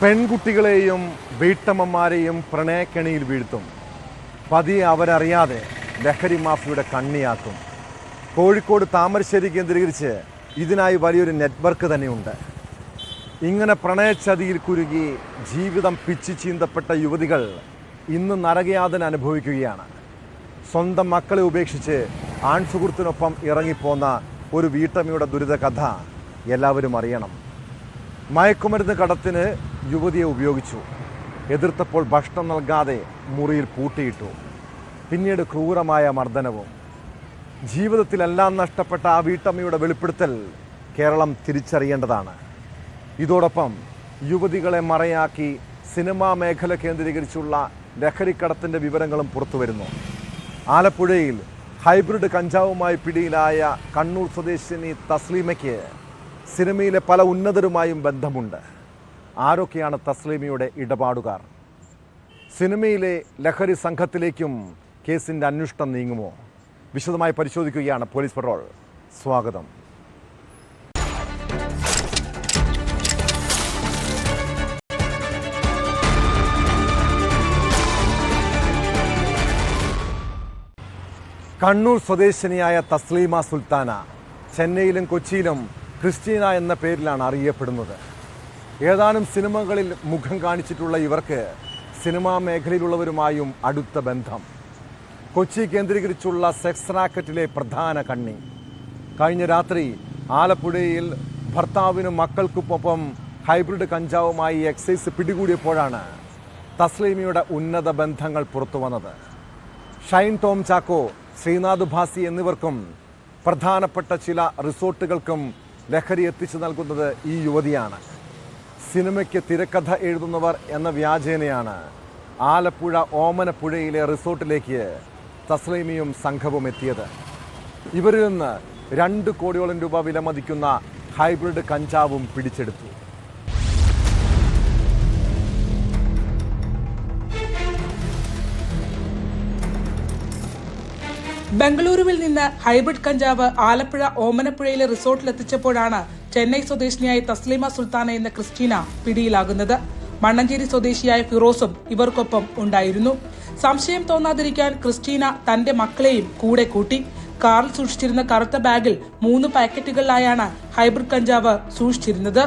പെൺകുട്ടികളെയും വീട്ടമ്മമാരെയും പ്രണയക്കെണിയിൽ വീഴ്ത്തും. പതിയെ അവരറിയാതെ ലഹരി മാഫിയുടെ കണ്ണിയാക്കും. കോഴിക്കോട് താമരശ്ശേരി കേന്ദ്രീകരിച്ച് ഇതിനായി വലിയൊരു നെറ്റ്വർക്ക് തന്നെയുണ്ട്. ഇങ്ങനെ പ്രണയച്ചതിയിൽ കുരുങ്ങി ജീവിതം പിച്ചു ചീന്തപ്പെട്ട യുവതികൾ ഇന്ന് നരകയാതന അനുഭവിക്കുകയാണ്. സ്വന്തം മക്കളെ ഉപേക്ഷിച്ച് ആൺസുഹൃത്തിനൊപ്പം ഇറങ്ങിപ്പോന്ന ഒരു വീട്ടമ്മയുടെ ദുരിത കഥ എല്ലാവരും അറിയണം. മയക്കുമരുന്ന് കടത്തിന് യുവതിയെ ഉപയോഗിച്ചു. എതിർത്തപ്പോൾ ഭക്ഷണം നൽകാതെ മുറിയിൽ പൂട്ടിയിട്ടു. പിന്നീട് ക്രൂരമായ മർദ്ദനവും. ജീവിതത്തിലെല്ലാം നഷ്ടപ്പെട്ട ആ വീട്ടമ്മയുടെ വെളിപ്പെടുത്തൽ കേരളം തിരിച്ചറിയേണ്ടതാണ്. ഇതോടൊപ്പം യുവതികളെ മറയാക്കി സിനിമാ മേഖല കേന്ദ്രീകരിച്ചുള്ള ലഹരിക്കടത്തിൻ്റെ വിവരങ്ങളും പുറത്തുവരുന്നു. ആലപ്പുഴയിൽ ഹൈബ്രിഡ് കഞ്ചാവുമായി പിടിയിലായ കണ്ണൂർ സ്വദേശിനി തസ്ലീമയ്ക്ക് സിനിമയിലെ പല ഉന്നതരുമായും ബന്ധമുണ്ട്. ആരൊക്കെയാണ് തസ്ലീമയുടെ ഇടപാടുകാർ? സിനിമയിലെ ലഹരി സംഘത്തിലേക്കും കേസിൻ്റെ അന്വേഷണം നീങ്ങുമോ? വിശദമായി പരിശോധിക്കുകയാണ് പോലീസ് പട്രോൾ. സ്വാഗതം. കണ്ണൂർ സ്വദേശിനിയായ തസ്ലീമ സുൽത്താന ചെന്നൈയിലും കൊച്ചിയിലും ക്രിസ്റ്റീന എന്ന പേരിലാണ് അറിയപ്പെടുന്നത്. ഏതാനും സിനിമകളിൽ മുഖം കാണിച്ചിട്ടുള്ള ഇവർക്ക് സിനിമാ മേഖലയിലുള്ളവരുമായും അടുത്ത ബന്ധം. കൊച്ചി കേന്ദ്രീകരിച്ചുള്ള സെക്സ് റാക്കറ്റിലെ പ്രധാന കണ്ണി. കഴിഞ്ഞ രാത്രി ആലപ്പുഴയിൽ ഭർത്താവിനും മക്കൾക്കുമൊപ്പം ഹൈബ്രിഡ് കഞ്ചാവുമായി എക്സൈസ് പിടികൂടിയപ്പോഴാണ് തസ്ലീമയുടെ ഉന്നത ബന്ധങ്ങൾ പുറത്തു വന്നത്. ഷൈൻ ടോം ചാക്കോ, ശ്രീനാഥ് ഭാസി എന്നിവർക്കും പ്രധാനപ്പെട്ട ചില റിസോർട്ടുകൾക്കും ലഹരി എത്തിച്ചു നൽകുന്നത് ഈ യുവതിയാണ്. സിനിമയ്ക്ക് തിരക്കഥ എഴുതുന്നവർ എന്ന വ്യാജേനയാണ് ആലപ്പുഴ ഓമനപ്പുഴയിലെ റിസോർട്ടിലേക്ക് തസ്ലീമയും സംഘവും എത്തിയത്. ഇവരിൽ നിന്ന് 2 കോടിയോളം രൂപ വിലമതിക്കുന്ന ഹൈബ്രിഡ് കഞ്ചാവും പിടിച്ചെടുത്തു. ബംഗളൂരുവിൽ നിന്ന് ഹൈബ്രിഡ് കഞ്ചാവ് ആലപ്പുഴ ഓമനപ്പുഴയിലെ റിസോർട്ടിലെത്തിച്ചപ്പോഴാണ് ചെന്നൈ സ്വദേശിനിയായ തസ്ലീമ സുൽത്താന എന്ന ക്രിസ്റ്റീന പിടിയിലാകുന്നത്. മണ്ണഞ്ചേരി സ്വദേശിയായ ഫിറോസും ഇവർക്കൊപ്പം ഉണ്ടായിരുന്നു. സംശയം തോന്നാതിരിക്കാൻ ക്രിസ്റ്റീന തന്റെ മക്കളെയും കൂടെ കൂട്ടി. കാറിൽ സൂക്ഷിച്ചിരുന്ന കറുത്ത ബാഗിൽ 3 പാക്കറ്റുകളിലായാണ് ഹൈബ്രിഡ് കഞ്ചാവ് സൂക്ഷിച്ചിരുന്നത്.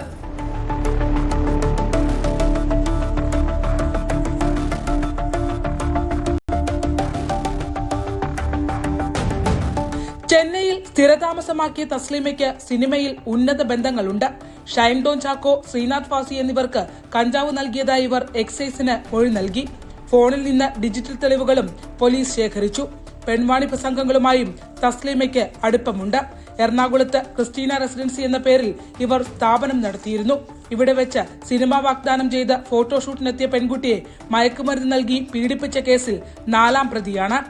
ചെന്നൈയിൽ സ്ഥിരതാമസമാക്കിയ തസ്ലീമയ്ക്ക് സിനിമയിൽ ഉന്നത ബന്ധങ്ങളുണ്ട്. ഷൈൻ ടോം ചാക്കോ, ശ്രീനാഥ് ഭാസി എന്നിവർക്ക് കഞ്ചാവ് നൽകിയതായി ഇവർ എക്സൈസിന് മൊഴി നൽകി. ഫോണിൽ നിന്ന് ഡിജിറ്റൽ തെളിവുകളും പോലീസ് ശേഖരിച്ചു. പെൺവാണിഭ സംഘങ്ങളുമായും തസ്ലീമയ്ക്ക് അടുപ്പമുണ്ട്. എറണാകുളത്ത് ക്രിസ്റ്റീന റെസിഡൻസി എന്ന പേരിൽ ഇവർ സ്ഥാപനം നടത്തിയിരുന്നു. ഇവിടെ വെച്ച് സിനിമ വാഗ്ദാനം ചെയ്ത് ഫോട്ടോഷൂട്ടിനെത്തിയ പെൺകുട്ടിയെ മയക്കുമരുന്ന് നൽകി പീഡിപ്പിച്ച കേസിൽ 4ാം പ്രതിയാണ്.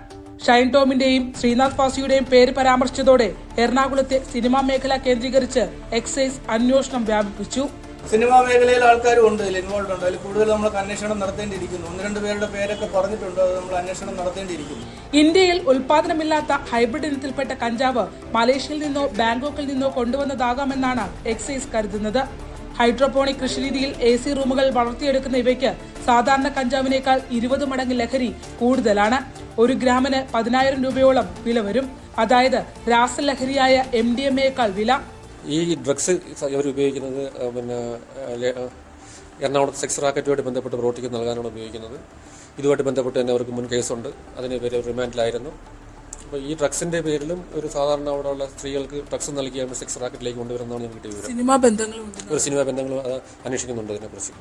ഷൈൻ ടോമിന്റെയും ശ്രീനാഥ് ഭാസിയുടെയും പേര് പരാമർശിച്ചതോടെ എറണാകുളത്തെ സിനിമാ മേഖല കേന്ദ്രീകരിച്ച് എക്സൈസ് അന്വേഷണം വ്യാപിപ്പിച്ചു. സിനിമാ മേഖലയിൽ ആൾക്കാരും ഉണ്ട്, ഇൻവോൾവ് ഉണ്ട്. അതിൽ കൂടുതൽ നമ്മൾ അന്വേഷണം നടത്തേണ്ടിയിരിക്കുന്നു. 1-2 പേരുടെ പേരൊക്കെ പറഞ്ഞിട്ടുണ്ട്. അത് നമ്മൾ അന്വേഷണം നടത്തേണ്ടിയിരിക്കുന്നു. ഇന്ത്യയിൽ ഉൽപാദനമില്ലാത്ത ഹൈബ്രിഡ് ഇനത്തിൽപ്പെട്ട കഞ്ചാവ് മലേഷ്യയിൽ നിന്നോ ബാങ്കോക്കിൽ നിന്നോ കൊണ്ടുവന്നതാകാമെന്നാണ് എക്സൈസ് കരുതുന്നത്. ഹൈഡ്രോപോണിക് കൃഷിരീതിയിൽ AC റൂമുകൾ വളർത്തിയെടുക്കുന്ന ഇവയ്ക്ക് സാധാരണ കഞ്ചാവിനേക്കാൾ 20 മടങ്ങ് ലഹരി കൂടുതലാണ്. 1 ഗ്രാമിന് 10,000 രൂപയോളം വില വരും. അതായത് രാസലഹരിയായ MDMA വില. ഈ ഡ്രഗ്സ് ഇവർ ഉപയോഗിക്കുന്നത് എറണാകുളത്ത് സെക്സ് റാക്കറ്റുമായിട്ട് ബന്ധപ്പെട്ട് പ്രവർത്തിക്ക് നൽകാനാണ് ഉപയോഗിക്കുന്നത്. ഇതുമായിട്ട് ബന്ധപ്പെട്ട് തന്നെ അവർക്ക് മുൻ കേസുണ്ട്. അതിന് പേര് റിമാൻഡിലായിരുന്നു. അപ്പോൾ ഈ ഡ്രഗ്സിന്റെ പേരിലും ഒരു സാധാരണ അവിടെയുള്ള സ്ത്രീകൾക്ക് ഡ്രഗ്സ് നൽകിയാണ് സെക്സ് റാക്കറ്റിലേക്ക് കൊണ്ടുവരുന്നതാണ് കിട്ടിയ വിവരം. ഒരു സിനിമാ ബന്ധങ്ങളും അന്വേഷിക്കുന്നുണ്ട് ഇതിനെക്കുറിച്ച്.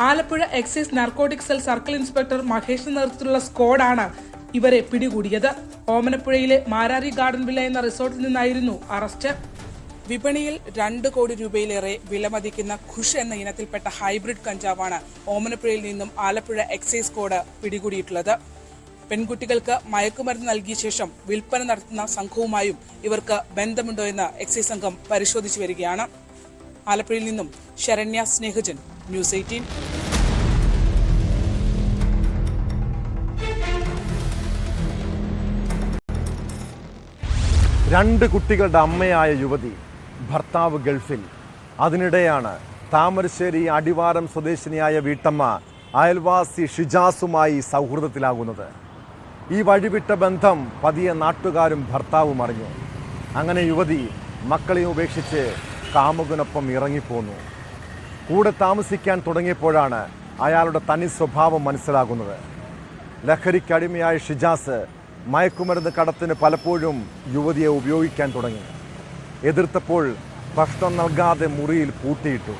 Alappuzha excise narcotic cell circle inspector മഹേഷിന്റെ നേതൃത്വത്തിലുള്ള സ്ക്വാഡാണ് ഇവരെ പിടികൂടിയത്. ഓമനപ്പുഴയിലെ മാരാരി ഗാർഡൻ വില്ല എന്ന റിസോർട്ടിൽ നിന്നായിരുന്നു അറസ്റ്റ്. വിപണിയിൽ 2 കോടി രൂപയിലേറെ വിലമതിക്കുന്ന ഖുഷ് എന്ന ഇനത്തിൽപ്പെട്ട ഹൈബ്രിഡ് കഞ്ചാവാണ് ഓമനപ്പുഴയിൽ നിന്നും ആലപ്പുഴ എക്സൈസ് സ്ക്വാഡ് പിടികൂടിയിട്ടുള്ളത്. പെൺകുട്ടികൾക്ക് മയക്കുമരുന്ന് നൽകിയ ശേഷം വിൽപ്പന നടത്തുന്ന സംഘവുമായും ഇവർക്ക് ബന്ധമുണ്ടോ എന്ന് എക്സൈസ് സംഘം പരിശോധിച്ചു വരികയാണ്. ആലപ്പുഴയിൽ നിന്നും ശരണ്യ സ്നേഹജൻ, ന്യൂസ് 18. 2 കുട്ടികളുടെ അമ്മയായ യുവതി, ഭർത്താവ് ഗൾഫിൽ. അതിനിടെയാണ് താമരശ്ശേരി അടിവാരം സ്വദേശിനിയായ വീട്ടമ്മ അയൽവാസി ഷിജാസുമായി സൗഹൃദത്തിലാകുന്നത്. ഈ വഴിവിട്ട ബന്ധം പതിയെ നാട്ടുകാരും ഭർത്താവും അറിഞ്ഞു. അങ്ങനെ യുവതി മക്കളെയും ഉപേക്ഷിച്ച് കാമുകനൊപ്പം ഇറങ്ങിപ്പോന്നു. കൂടെ താമസിക്കാൻ തുടങ്ങിയപ്പോഴാണ് അയാളുടെ തനി സ്വഭാവം മനസ്സിലാകുന്നത്. ലഹരിക്കടിമയായ ഷിജാസ് മയക്കുമരുന്ന് കടത്തിന് പലപ്പോഴും യുവതിയെ ഉപയോഗിക്കാൻ തുടങ്ങി. എതിർത്തപ്പോൾ ഭക്ഷണം നൽകാതെ മുറിയിൽ പൂട്ടിയിട്ടു.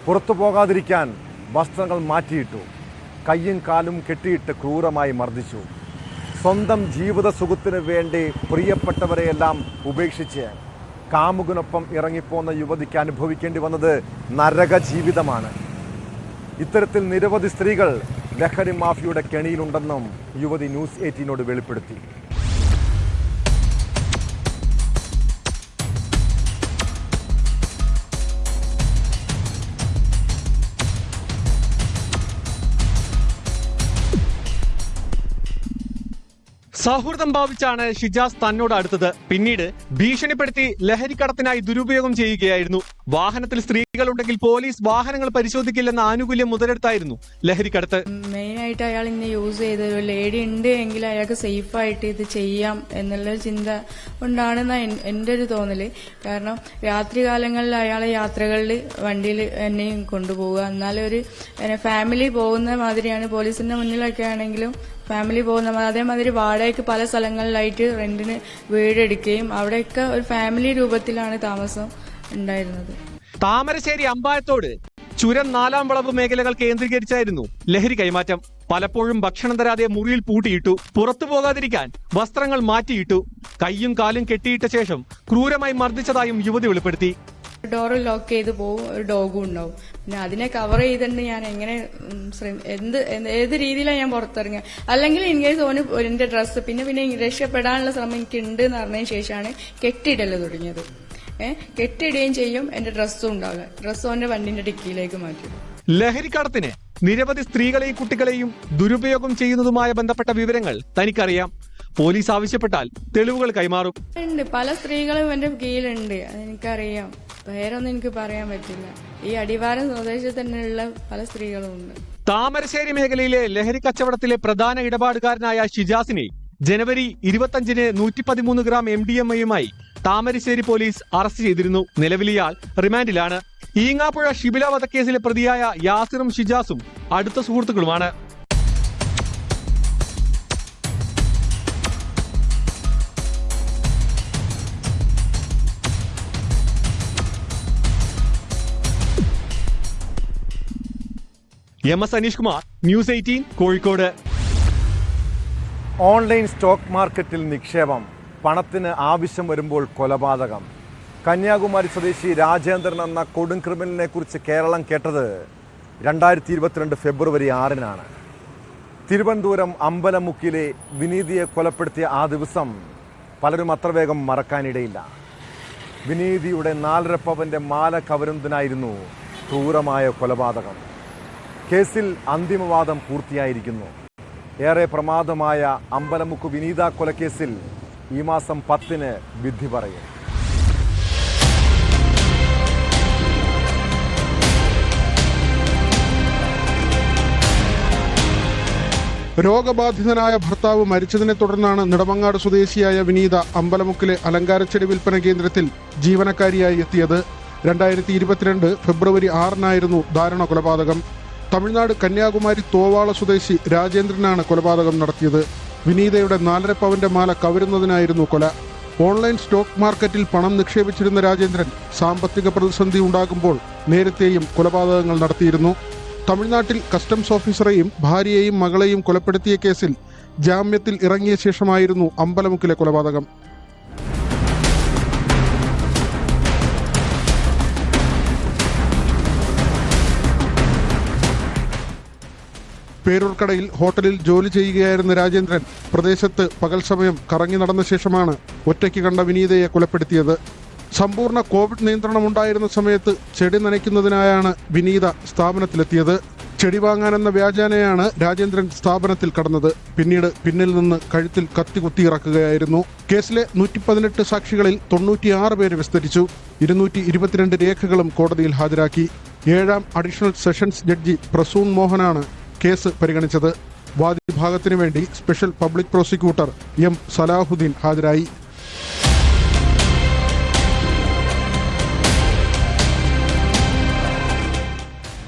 പുറത്തു പോകാതിരിക്കാൻ വസ്ത്രങ്ങൾ മാറ്റിയിട്ടു. കയ്യും കാലും കെട്ടിയിട്ട് ക്രൂരമായി മർദ്ദിച്ചു. സ്വന്തം ജീവിത സുഖത്തിന് വേണ്ടി പ്രിയപ്പെട്ടവരെയെല്ലാം ഉപേക്ഷിച്ച് കാമുകനൊപ്പം ഇറങ്ങിപ്പോന്ന യുവതിക്ക് അനുഭവിക്കേണ്ടി വന്നത് നരക ജീവിതമാണ്. ഇത്തരത്തിൽ നിരവധി സ്ത്രീകൾ ലഹരി മാഫിയയുടെ കെണിയിലുണ്ടെന്നും യുവതി ന്യൂസ് 18നോട് വെളിപ്പെടുത്തി. സൗഹൃദം ഭാവിച്ചാണ് ഷിജാസ് തന്നോട് അടുത്തത്. പിന്നീട് ഭീഷണിപ്പെടുത്തി ലഹരിക്കടത്തിനായി ദുരുപയോഗം ചെയ്യുകയായിരുന്നു. വാഹനത്തിൽ സ്ത്രീകളുണ്ടെങ്കിൽ പോലീസ് വാഹനങ്ങൾ പരിശോധിക്കില്ലെന്ന ആനുകൂല്യം മുതലെടുത്തായിരുന്നു ലഹരിക്കടത്ത്. മെയിനായിട്ട് അയാൾ ഇന്നെ യൂസ് ചെയ്ത് ഒരു ലേഡി ഉണ്ട് എങ്കിൽ അയാൾക്ക് സേഫായിട്ട് ഇത് ചെയ്യാം എന്നുള്ള ചിന്ത കൊണ്ടാണെന്ന എൻ്റെ ഒരു തോന്നല്. കാരണം രാത്രികാലങ്ങളിൽ അയാളെ യാത്രകളിൽ വണ്ടിയിൽ എന്നെയും കൊണ്ടുപോവുക. എന്നാലും ഒരു ഫാമിലി പോകുന്ന മാതിരിയാണ്. പോലീസിന്റെ മുന്നിലൊക്കെ ആണെങ്കിലും ഫാമിലി പോകുന്ന അതേമാതിരി വാടകയ്ക്ക് പല സ്ഥലങ്ങളിലായിട്ട് റെന്റിന് വീടെടുക്കുകയും അവിടെയൊക്കെ ഒരു ഫാമിലി രൂപത്തിലാണ് താമസം ഉണ്ടായിരുന്നത്. താമരശ്ശേരി അമ്പായത്തോട് ചുരം 4-ാം വളവ് മേഖലകൾ കേന്ദ്രീകരിച്ചായിരുന്നു ലഹരി കൈമാറ്റം. പലപ്പോഴും ഭക്ഷണം തരാതെ മുറിയിൽ പൂട്ടിയിട്ടു. പുറത്തു പോകാതിരിക്കാൻ വസ്ത്രങ്ങൾ മാറ്റിയിട്ടു. കയ്യും കാലും കെട്ടിയിട്ട ശേഷം ക്രൂരമായി മർദ്ദിച്ചതായും യുവതി വെളിപ്പെടുത്തി. ഡോറ് ലോക്ക് ചെയ്ത് പോകും, ഒരു ഡോഗും ഉണ്ടാവും. പിന്നെ അതിനെ കവർ ചെയ്തിട്ട് ഞാൻ എങ്ങനെ ഏത് രീതിയിലാണ് ഞാൻ പുറത്തിറങ്ങുക. അല്ലെങ്കിൽ ഇൻകേസ് ഓന് എന്റെ ഡ്രസ്സ് പിന്നെ രക്ഷപ്പെടാനുള്ള ശ്രമം എനിക്ക് ഉണ്ട് എന്ന് പറഞ്ഞതിന് ശേഷമാണ് കെട്ടിയിടല് തുടങ്ങിയത്. കെട്ടിടുകയും ചെയ്യും, എന്റെ ഡ്രസ്സും ഉണ്ടാവില്ല. ഡ്രസ്സും എന്റെ വണ്ടിന്റെ ഡിക്കിയിലേക്ക് മാറ്റി. ലഹരിക്കടത്തിന് നിരവധി സ്ത്രീകളെയും കുട്ടികളെയും ദുരുപയോഗം ചെയ്യുന്നതുമായി ബന്ധപ്പെട്ട വിവരങ്ങൾ തനിക്കറിയാം. പോലീസ് ആവശ്യപ്പെട്ടാൽ തെളിവുകൾ കൈമാറും. പല സ്ത്രീകളും എന്റെ കീഴിലുണ്ട്, അതെനിക്കറിയാം. പേരൊന്നും എനിക്ക് പറയാൻ പറ്റില്ല. ഈ അടിവാരം സ്വദേശത്ത് തന്നെയുള്ള പല സ്ത്രീകളും ഉണ്ട്. താമരശ്ശേരി മേഖലയിലെ ലഹരി കച്ചവടത്തിലെ പ്രധാന ഇടപാടുകാരനായ ഷിജാസിനെ ജനുവരി 25-ന് 113 ഗ്രാം MDMA-യുമായി താമരശ്ശേരി പോലീസ് അറസ്റ്റ് ചെയ്തിരുന്നു. നിലവിൽ ഇയാൾ റിമാൻഡിലാണ്. ഈങ്ങാപ്പുഴ ഷിബില വധക്കേസിലെ പ്രതിയായ യാസിറും ഷിജാസും അടുത്ത സുഹൃത്തുക്കളുമാണ്. MS Aneesh Kumar, news 18, Kozhikode. Online stock മാർക്കറ്റിൽ നിക്ഷേപം, പണത്തിന് ആവശ്യം വരുമ്പോൾ കൊലപാതകം. കന്യാകുമാരി സ്വദേശി രാജേന്ദ്രൻ എന്ന കൊടും ക്രിമിനലിനെ കുറിച്ച് കേരളം കേട്ടത് 2022 ഫെബ്രുവരി 6-നാണ്. തിരുവനന്തപുരം അമ്പലമുക്കിലെ വിനീതിയെ കൊലപ്പെടുത്തിയ ആ ദിവസം പലരും അത്ര വേഗം മറക്കാനിടയില്ല. വിനീതിയുടെ 4.5 പവന്റെ മാല കവരുന്നതിനായിരുന്നു ക്രൂരമായ കൊലപാതകം. കേസിൽ അന്തിമവാദം പൂർത്തിയായിരിക്കുന്നു. ഏറെ പ്രമാദമായ അമ്പലമുക്ക് വിനീത കൊലക്കേസിൽ ഈ മാസം 10-ന് വിധി പറയും. രോഗബാധിതനായ ഭർത്താവ് മരിച്ചതിനെ തുടർന്നാണ് നെടുമങ്ങാട് സ്വദേശിയായ വിനീത അമ്പലമുക്കിലെ അലങ്കാരച്ചെടി വിൽപ്പന കേന്ദ്രത്തിൽ ജീവനക്കാരിയായി എത്തിയത്. 2022 ഫെബ്രുവരി 6-നായിരുന്നു ദാരുണ കൊലപാതകം. തമിഴ്നാട് കന്യാകുമാരി തോവാള സ്വദേശി രാജേന്ദ്രനാണ് കൊലപാതകം നടത്തിയത്. വിനീതയുടെ 4.5 പവന്റെ മാല കവരുന്നതിനായിരുന്നു കൊല. ഓൺലൈൻ സ്റ്റോക്ക് മാർക്കറ്റിൽ പണം നിക്ഷേപിച്ചിരുന്ന രാജേന്ദ്രൻ സാമ്പത്തിക പ്രതിസന്ധി ഉണ്ടാകുമ്പോൾ നേരത്തെയും കൊലപാതകങ്ങൾ നടത്തിയിരുന്നു. തമിഴ്നാട്ടിൽ കസ്റ്റംസ് ഓഫീസറെയും ഭാര്യയെയും മകളെയും കൊലപ്പെടുത്തിയ കേസിൽ ജാമ്യത്തിൽ ഇറങ്ങിയ ശേഷമായിരുന്നു അമ്പലമുക്കിലെ കൊലപാതകം. പേരൂർക്കടയിൽ ഹോട്ടലിൽ ജോലി ചെയ്യുകയായിരുന്ന രാജേന്ദ്രൻ പ്രദേശത്ത് പകൽ സമയം കറങ്ങി നടന്ന ശേഷമാണ് ഒറ്റയ്ക്ക് കണ്ട വിനീതയെ കൊലപ്പെടുത്തിയത്. സമ്പൂർണ്ണ കോവിഡ് നിയന്ത്രണമുണ്ടായിരുന്ന സമയത്ത് ചെടി നനയ്ക്കുന്നതിനായാണ് വിനീത സ്ഥാപനത്തിലെത്തിയത്. ചെടി വാങ്ങാനെന്ന വ്യാജേനയാണ് രാജേന്ദ്രൻ സ്ഥാപനത്തിൽ കടന്നത്. പിന്നീട് പിന്നിൽ നിന്ന് കഴുത്തിൽ കത്തി കുത്തിയിറക്കുകയായിരുന്നു. കേസിലെ 118 സാക്ഷികളിൽ 96 പേര് വിസ്തരിച്ചു. 222 രേഖകളും കോടതിയിൽ ഹാജരാക്കി. 7ാം അഡീഷണൽ സെഷൻസ് ജഡ്ജി പ്രസൂൺ മോഹനാണ് കേസ് പരിഗണിച്ചത്. വാദിഭാഗത്തിനു വേണ്ടി special public prosecutor M Salahuddin ഹാജരായി.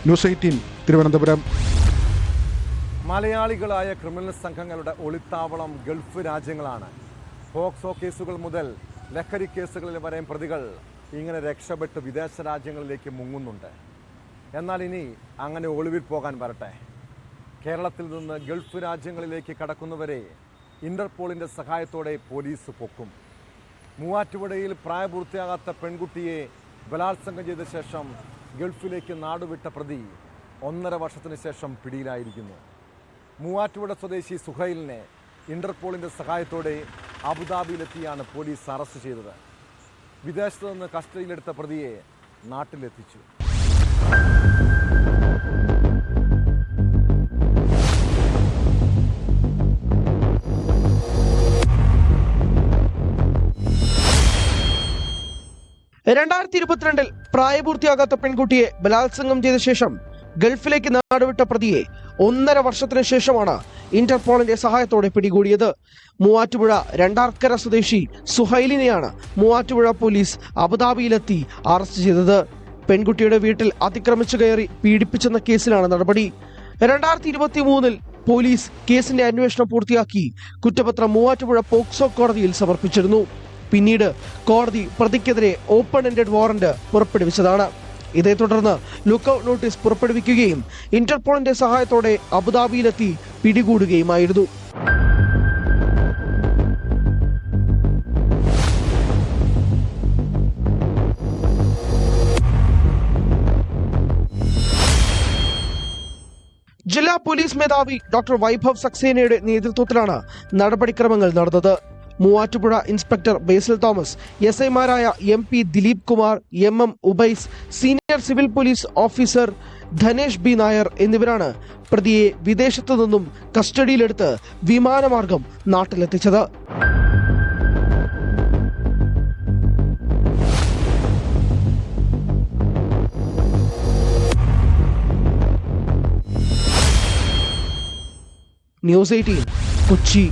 ന്യൂസ് 18 തിരുവനന്തപുരം. മലയാളികളായ ക്രിമിനൽ സംഘങ്ങളുടെ ഒളിത്താവളം ഗൾഫ് രാജ്യങ്ങളാണ്. പോക്സോ കേസുകൾ മുതൽ ലഹരി കേസുകളിൽ വരെ പ്രതികൾ ഇങ്ങനെ രക്ഷപ്പെട്ട് വിദേശ രാജ്യങ്ങളിലേക്ക് മുങ്ങുന്നുണ്ട്. എന്നാൽ ഇനി അങ്ങനെ ഒളിവിൽ പോകാൻ വരട്ടെ. കേരളത്തിൽ നിന്ന് ഗൾഫ് രാജ്യങ്ങളിലേക്ക് കടക്കുന്നവരെ ഇന്റർപോളിൻ്റെ സഹായത്തോടെ പോലീസ് പൊക്കും. മൂവാറ്റുപുഴയിൽ പ്രായപൂർത്തിയാകാത്ത പെൺകുട്ടിയെ ബലാത്സംഗം ചെയ്ത ശേഷം ഗൾഫിലേക്ക് നാടുവിട്ട പ്രതി 1.5 വർഷത്തിന് ശേഷം പിടിയിലായിരിക്കുന്നു. മൂവാറ്റുപുഴ സ്വദേശി സുഹൈലിനെ ഇന്റർപോളിൻ്റെ സഹായത്തോടെ അബുദാബിയിലെത്തിയാണ് പോലീസ് അറസ്റ്റ് ചെയ്തത്. വിദേശത്ത് നിന്ന് കസ്റ്റഡിയിലെടുത്ത പ്രതിയെ നാട്ടിലെത്തിച്ചു. ൽ പ്രായപൂർത്തിയാകാത്ത പെൺകുട്ടിയെ ബലാത്സംഗം ചെയ്ത ശേഷം ഗൾഫിലേക്ക് നാടുവിട്ട പ്രതിയെ 1.5 വർഷത്തിന് ശേഷമാണ് ഇന്റർപോളിന്റെ സഹായത്തോടെ പിടികൂടിയത്. മൂവാറ്റുപുഴ രണ്ടാർക്കര സ്വദേശി സുഹൈലിനെയാണ് മൂവാറ്റുപുഴ പോലീസ് അബുദാബിയിലെത്തി അറസ്റ്റ് ചെയ്തത്. പെൺകുട്ടിയുടെ വീട്ടിൽ അതിക്രമിച്ചു കയറി പീഡിപ്പിച്ചെന്ന കേസിലാണ് നടപടി. 2023 പോലീസ് കേസിന്റെ അന്വേഷണം പൂർത്തിയാക്കി കുറ്റപത്രം മൂവാറ്റുപുഴ പോക്സോ കോടതിയിൽ സമർപ്പിച്ചിരുന്നു. പിന്നീട് കോടതി പ്രതിക്കെതിരെ ഓപ്പൺ എൻഡഡ് വാറന്റ് പുറപ്പെടുവിച്ചതാണ്. ഇതേ തുടർന്ന് ലുക്കൌട്ട് നോട്ടീസ് പുറപ്പെടുവിക്കുകയും ഇന്റർപോളിന്റെ സഹായത്തോടെ അബുദാബിയിലെത്തി പിടികൂടുകയുമായിരുന്നു. ജില്ലാ പോലീസ് മേധാവി ഡോക്ടർ വൈഭവ് സക്സേനയുടെ നേതൃത്വത്തിലാണ് നടപടിക്രമങ്ങൾ നടന്നത്. മൂവാറ്റുപുഴ ഇൻസ്പെക്ടർ ബേസിൽ തോമസ്, SI-മാരായ MP Dileep Kumar, MM Ubais, senior civil police officer Dhanesh B Nair എന്നിവരാണ് പ്രതിയെ വിദേശത്തു നിന്നും കസ്റ്റഡിയിലെടുത്ത് വിമാനമാർഗം നാട്ടിലെത്തിച്ചത്. ന്യൂസ് 18 കൊച്ചി.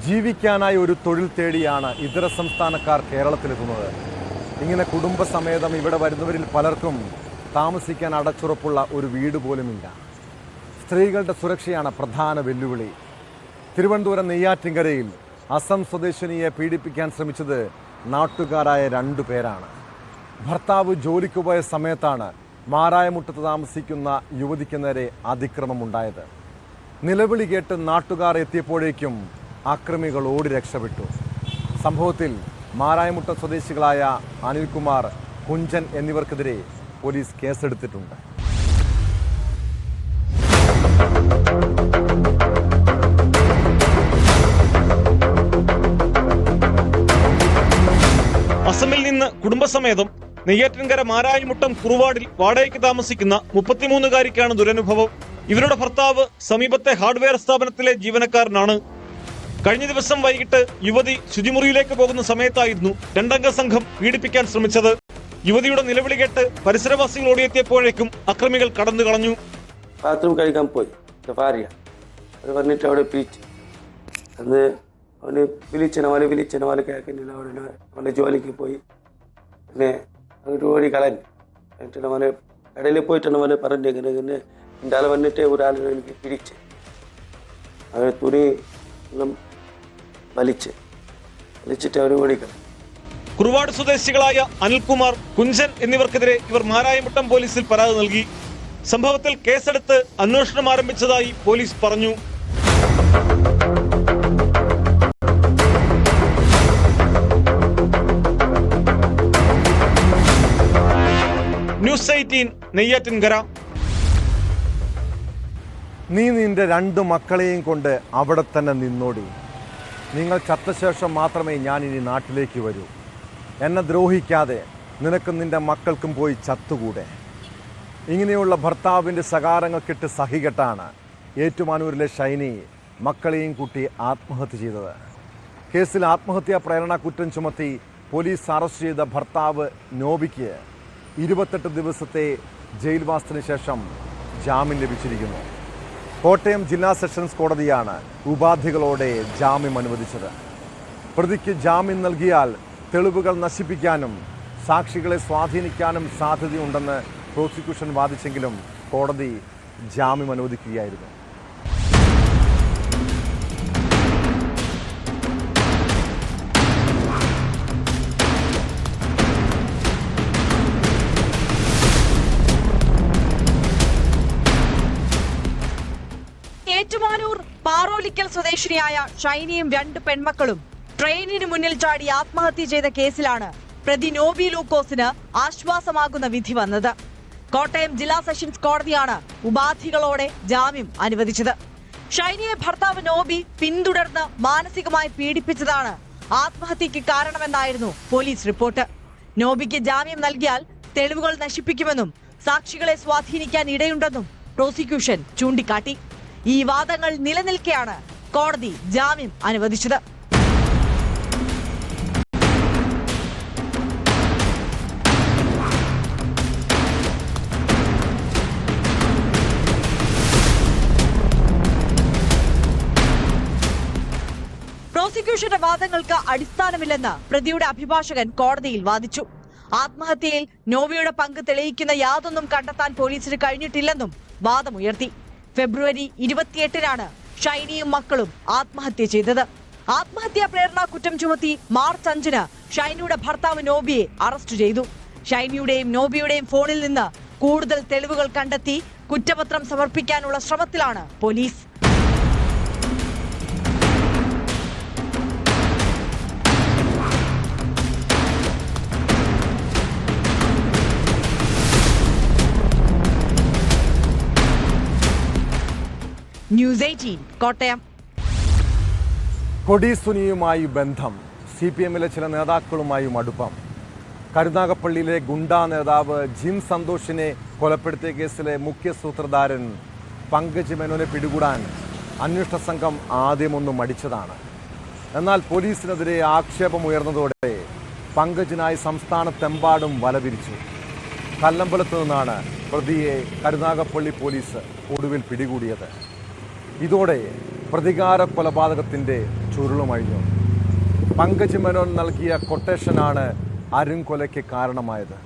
ജീവിക്കാനായി ഒരു തൊഴിൽ തേടിയാണ് ഇതര സംസ്ഥാനക്കാർ കേരളത്തിലെത്തുന്നത്. ഇങ്ങനെ കുടുംബസമേതം ഇവിടെ വരുന്നവരിൽ പലർക്കും താമസിക്കാൻ അടച്ചുറപ്പുള്ള ഒരു വീട് പോലുമില്ല. സ്ത്രീകളുടെ സുരക്ഷയാണ് പ്രധാന വെല്ലുവിളി. തിരുവനന്തപുരം നെയ്യാറ്റിൻകരയിൽ അസം സ്വദേശിനിയെ പീഡിപ്പിക്കാൻ ശ്രമിച്ചത് നാട്ടുകാരായ 2 പേരാണ്. ഭർത്താവ് ജോലിക്ക് പോയ സമയത്താണ് മാരായമുട്ടത്ത് താമസിക്കുന്ന യുവതിക്ക് നേരെ അതിക്രമമുണ്ടായത്. നിലവിളി കേട്ട് നാട്ടുകാർ എത്തിയപ്പോഴേക്കും ആക്രമികൾ ഓടി രക്ഷപ്പെട്ടു. സംഭവത്തിൽ മാരായമുട്ട സ്വദേശികളായ അനിൽകുമാർ, കുഞ്ചൻ എന്നിവർക്കെതിരെ പോലീസ് കേസെടുത്തിട്ടുണ്ട്. അസമിൽ നിന്ന് കുടുംബസമേതം നെയ്യാറ്റിൻകര മാരായമുട്ടം കുറുവാടിൽ വാടകയ്ക്ക് താമസിക്കുന്ന 33-കാരിക്കാണ് ദുരനുഭവം. ഇവരുടെ ഭർത്താവ് സമീപത്തെ ഹാർഡ്വെയർ സ്ഥാപനത്തിലെ ജീവനക്കാരനാണ്. കഴിഞ്ഞ ദിവസം വൈകിട്ട് യുവതി ശുചിമുറിയിലേക്ക് പോകുന്ന സമയത്തായിരുന്നു 2-അംഗ സംഘം പീഡിപ്പിക്കാൻ ശ്രമിച്ചത്. യുവതിയുടെ നിലവിളി കേട്ട് പരിസരവാസികൾ ഓടിയെത്തിയപ്പോഴേക്കും അക്രമികൾ കടന്നു കളഞ്ഞു. ബാത്റൂം കഴിക്കാൻ പോയി ഭാര്യ, അത് പറഞ്ഞിട്ട് അവിടെ പിരിച്ചു. അന്ന് അവന് വിളിച്ചന കേൾക്കുന്നില്ല. അവൻ്റെ ജോലിക്ക് പോയി പിന്നെ അങ്ങോട്ട് ഓടി കളഞ്ഞു. എന്നിട്ട് അവന് കടയിൽ പോയിട്ടാണ് അവന് പറഞ്ഞു ഇങ്ങനെ ഇണ്ടാൾ വന്നിട്ട് ഒരാളിനെ എനിക്ക് പിരിച്ച് അവന് തുണി വലിച്ചിട്ട് അവർ ഓടിക്കണം. കുറുവാട് സ്വദേശികളായ അനിൽകുമാർ, കുഞ്ചൻ എന്നിവർക്കെതിരെ ഇവർ മാരായമുട്ടം പോലീസിൽ പരാതി നൽകി. സംഭവത്തിൽ കേസെടുത്ത് അന്വേഷണം ആരംഭിച്ചതായി പോലീസ് പറഞ്ഞു. ന്യൂസ് 18 നെയ്യാറ്റിൻകര. നീ നിന്റെ 2 മക്കളെയും കൊണ്ട് അവിടെ തന്നെ നിന്നോടി. നിങ്ങൾ ചത്ത ശേഷം മാത്രമേ ഞാൻ ഇനി നാട്ടിലേക്ക് വരൂ. എന്നെ ദ്രോഹിക്കാതെ നിനക്കും നിന്റെ മക്കൾക്കും പോയി ചത്തുകൂടെ. ഇങ്ങനെയുള്ള ഭർത്താവിൻ്റെ സകാരങ്ങൾക്കിട്ട് സഹികെട്ടാണ് ഏറ്റുമാനൂരിലെ ഷൈനി മക്കളെയും കൂട്ടി ആത്മഹത്യ ചെയ്തത്. കേസിൽ ആത്മഹത്യാ പ്രേരണ കുറ്റം ചുമത്തി പോലീസ് അറസ്റ്റ് ചെയ്ത ഭർത്താവ് നോബിക്ക് 28 ദിവസത്തെ ജയിൽവാസത്തിന് ശേഷം ജാമ്യം ലഭിച്ചിരിക്കുന്നു. കോട്ടയം ജില്ലാ സെഷൻസ് കോടതിയാണ് ഉപാധികളോടെ ജാമ്യം അനുവദിച്ചത്. പ്രതിക്ക് ജാമ്യം നൽകിയാൽ തെളിവുകൾ നശിപ്പിക്കാനും സാക്ഷികളെ സ്വാധീനിക്കാനും സാധ്യതയുണ്ടെന്ന് പ്രോസിക്യൂഷൻ വാദിച്ചെങ്കിലും കോടതി ജാമ്യം അനുവദിക്കുകയായിരുന്നു. ഏറ്റുമാനൂർ പാറോലിക്കൽ സ്വദേശിനിയായ ഷൈനിയും 2 പെൺമക്കളും ട്രെയിനിന് മുന്നിൽ ചാടി ആത്മഹത്യ ചെയ്ത കേസിലാണ് പ്രതി നോബി ലൂക്കോസിന് ആശ്വാസമാകുന്ന വിധി വന്നത്. കോട്ടയം ജില്ലാ സെഷൻസ് കോടതിയാണ് ഉപാധികളോടെ ജാമ്യം അനുവദിച്ചത്. ഷൈനിയെ ഭർത്താവ് നോബി പിന്തുടർന്ന് മാനസികമായി പീഡിപ്പിച്ചതാണ് ആത്മഹത്യക്ക് കാരണമെന്നായിരുന്നു പോലീസ് റിപ്പോർട്ട്. നോബിക്ക് ജാമ്യം നൽകിയാൽ തെളിവുകൾ നശിപ്പിക്കുമെന്നും സാക്ഷികളെ സ്വാധീനിക്കാൻ ഇടയുണ്ടെന്നും പ്രോസിക്യൂഷൻ ചൂണ്ടിക്കാട്ടി. ഈ വാദങ്ങൾ നിലനിൽക്കെയാണ് കോടതി ജാമ്യം അനുവദിച്ചത്. പ്രോസിക്യൂഷന്റെ വാദങ്ങൾക്ക് അടിസ്ഥാനമില്ലെന്ന് പ്രതിയുടെ അഭിഭാഷകൻ കോടതിയിൽ വാദിച്ചു. ആത്മഹത്യയിൽ നോബിയുടെ പങ്ക് തെളിയിക്കുന്ന യാതൊന്നും കണ്ടെത്താൻ പോലീസിന് കഴിഞ്ഞിട്ടില്ലെന്നും വാദമുയർത്തി. ഫെബ്രുവരി 28-നാണ് ഷൈനിയും മക്കളും ആത്മഹത്യ ചെയ്തത്. ആത്മഹത്യാ പ്രേരണ കുറ്റം ചുമത്തി മാർച്ച് 5-ന് ഷൈനിയുടെ ഭർത്താവ് നോബിയെ അറസ്റ്റ് ചെയ്തു. ഷൈനിയുടെയും നോബിയുടെയും ഫോണിൽ നിന്ന് കൂടുതൽ തെളിവുകൾ കണ്ടെത്തി കുറ്റപത്രം സമർപ്പിക്കാനുള്ള ശ്രമത്തിലാണ് പോലീസ്. ന്യൂസ് 18 കോട്ടയം. കൊടി സുനിയുമായി ബന്ധം, CPM-ലെ ചില നേതാക്കളുമായും അടുപ്പം. കരുനാഗപ്പള്ളിയിലെ ഗുണ്ടാ നേതാവ് ജിം സന്തോഷിനെ കൊലപ്പെടുത്തിയ കേസിലെ മുഖ്യ സൂത്രധാരൻ പങ്കജ് മേനോനെ പിടികൂടാൻ അന്വേഷണ സംഘം ആദ്യമൊന്നും മടിച്ചതാണ്. എന്നാൽ പോലീസിനെതിരെ ആക്ഷേപമുയർന്നതോടെ പങ്കജിനായി സംസ്ഥാനത്തെമ്പാടും വലവിരിച്ചു. കല്ലമ്പലത്ത് നിന്നാണ് പ്രതിയെ കരുനാഗപ്പള്ളി പോലീസ് ഒടുവിൽ പിടികൂടിയത്. ഇതോടെ പ്രതികാര കൊലപാതകത്തിൻ്റെ ചുരുളുമഴിഞ്ഞു. പങ്കജ് മേനോൻ നൽകിയ കൊട്ടേഷനാണ് അരുംകൊലയ്ക്ക് കാരണമായത്.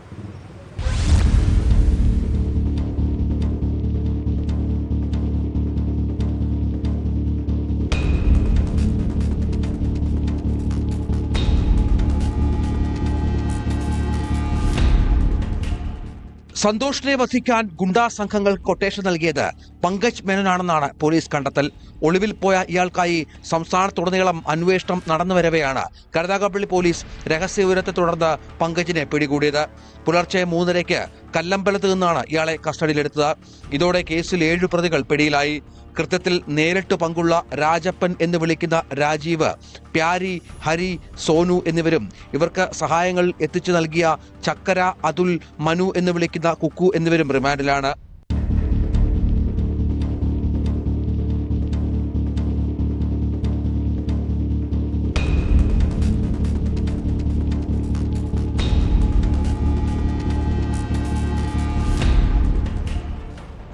സന്തോഷിനെ വധിക്കാൻ ഗുണ്ടാ സംഘങ്ങൾ കൊട്ടേഷൻ നൽകിയത് പങ്കജ് മേനോനാണെന്നാണ് പോലീസ് കണ്ടെത്തൽ. ഒളിവിൽ പോയ ഇയാൾക്കായി സംസ്ഥാനത്തുടനീളം അന്വേഷണം നടന്നുവരവെയാണ് കരുനാഗപ്പള്ളി പോലീസ് രഹസ്യ വിവരത്തെ തുടർന്ന് പങ്കജിനെ പിടികൂടിയത്. പുലർച്ചെ 3:30 കല്ലമ്പലത്ത് നിന്നാണ് ഇയാളെ കസ്റ്റഡിയിലെടുത്തത്. ഇതോടെ കേസിൽ 7 പ്രതികൾ പിടിയിലായി. കൃത്യത്തിൽ നേരിട്ട് പങ്കുള്ള രാജപ്പൻ എന്ന് വിളിക്കുന്ന രാജീവ്, പ്യാരി, ഹരി, സോനു എന്നിവരും ഇവർക്ക് സഹായങ്ങൾ എത്തിച്ചു നൽകിയ ചക്കര, അതുൽ, മനു എന്ന് വിളിക്കുന്ന കുക്കു എന്നിവരും റിമാൻഡിലാണ്.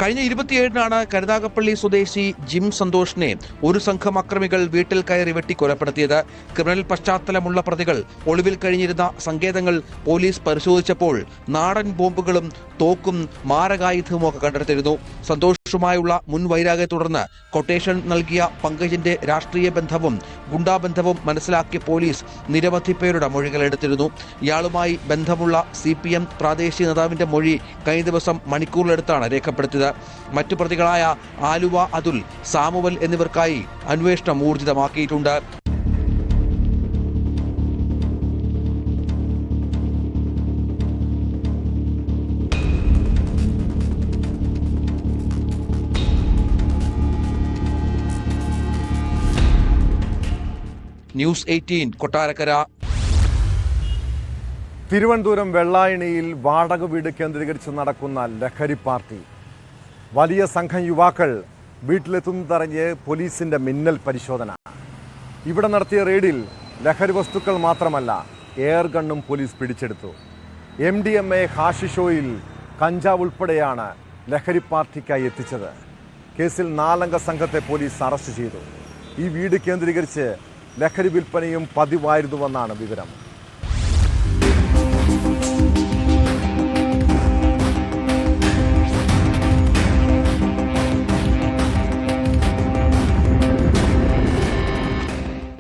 കഴിഞ്ഞ 27-നാണ് കരുനാഗപ്പള്ളി സ്വദേശി ജിം സന്തോഷിനെ ഒരു സംഘം അക്രമികൾ വീട്ടിൽ കയറി വെട്ടി കൊലപ്പെടുത്തിയത്. ക്രിമിനൽ പശ്ചാത്തലമുള്ള പ്രതികൾ ഒളിവിൽ കഴിഞ്ഞിരുന്ന സങ്കേതങ്ങൾ പോലീസ് പരിശോധിച്ചപ്പോൾ നാടൻ ബോംബുകളും തോക്കും മാരകായുധവും ഒക്കെ കണ്ടെടുത്തിരുന്നു. സന്തോഷുമായുള്ള മുൻ വൈരാഗ്യത്തെ തുടർന്ന് കൊട്ടേഷൻ നൽകിയ പങ്കജിന്റെ രാഷ്ട്രീയ ബന്ധവും ഗുണ്ടാബന്ധവും മനസ്സിലാക്കിയ പോലീസ് നിരവധി പേരുടെ മൊഴികളെടുത്തിരുന്നു. ഇയാളുമായി ബന്ധമുള്ള CPM പ്രാദേശിക നേതാവിന്റെ മൊഴി കഴിഞ്ഞ ദിവസം മണിക്കൂറിലെടുത്താണ് രേഖപ്പെടുത്തിയത്. മറ്റു പ്രതികളായ ആലുവ, അതുൽ, സാമുവൽ എന്നിവർക്കായി അന്വേഷണം ഊർജിതമാക്കിയിട്ടുണ്ട്. ന്യൂസ് 18 കൊട്ടാരക്കര. തിരുവനന്തപുരം വെള്ളായണിയിൽ വാടക വീട് കേന്ദ്രീകരിച്ച് നടക്കുന്ന ലഹരി പാർട്ടി. വലിയ സംഘം യുവാക്കൾ വീട്ടിലെത്തുന്നതറിഞ്ഞ് പോലീസിന്റെ മിന്നൽ പരിശോധന. ഇവിടെ നടത്തിയ റെയ്ഡിൽ ലഹരി വസ്തുക്കൾ മാത്രമല്ല എയർ ഗണ്ണും പോലീസ് പിടിച്ചെടുത്തു. MDMA ഹാഷിഷോയിൽ കഞ്ചാവ് ഉൾപ്പെടെയാണ് ലഹരി പാർട്ടിക്കായി എത്തിച്ചത്. കേസിൽ 4 അംഗ സംഘത്തെ പോലീസ് അറസ്റ്റ് ചെയ്തു. ഈ വീട് കേന്ദ്രീകരിച്ച് ലഹരി വിൽപ്പനയും പതിവായിരുന്നുവെന്നാണ് വിവരം.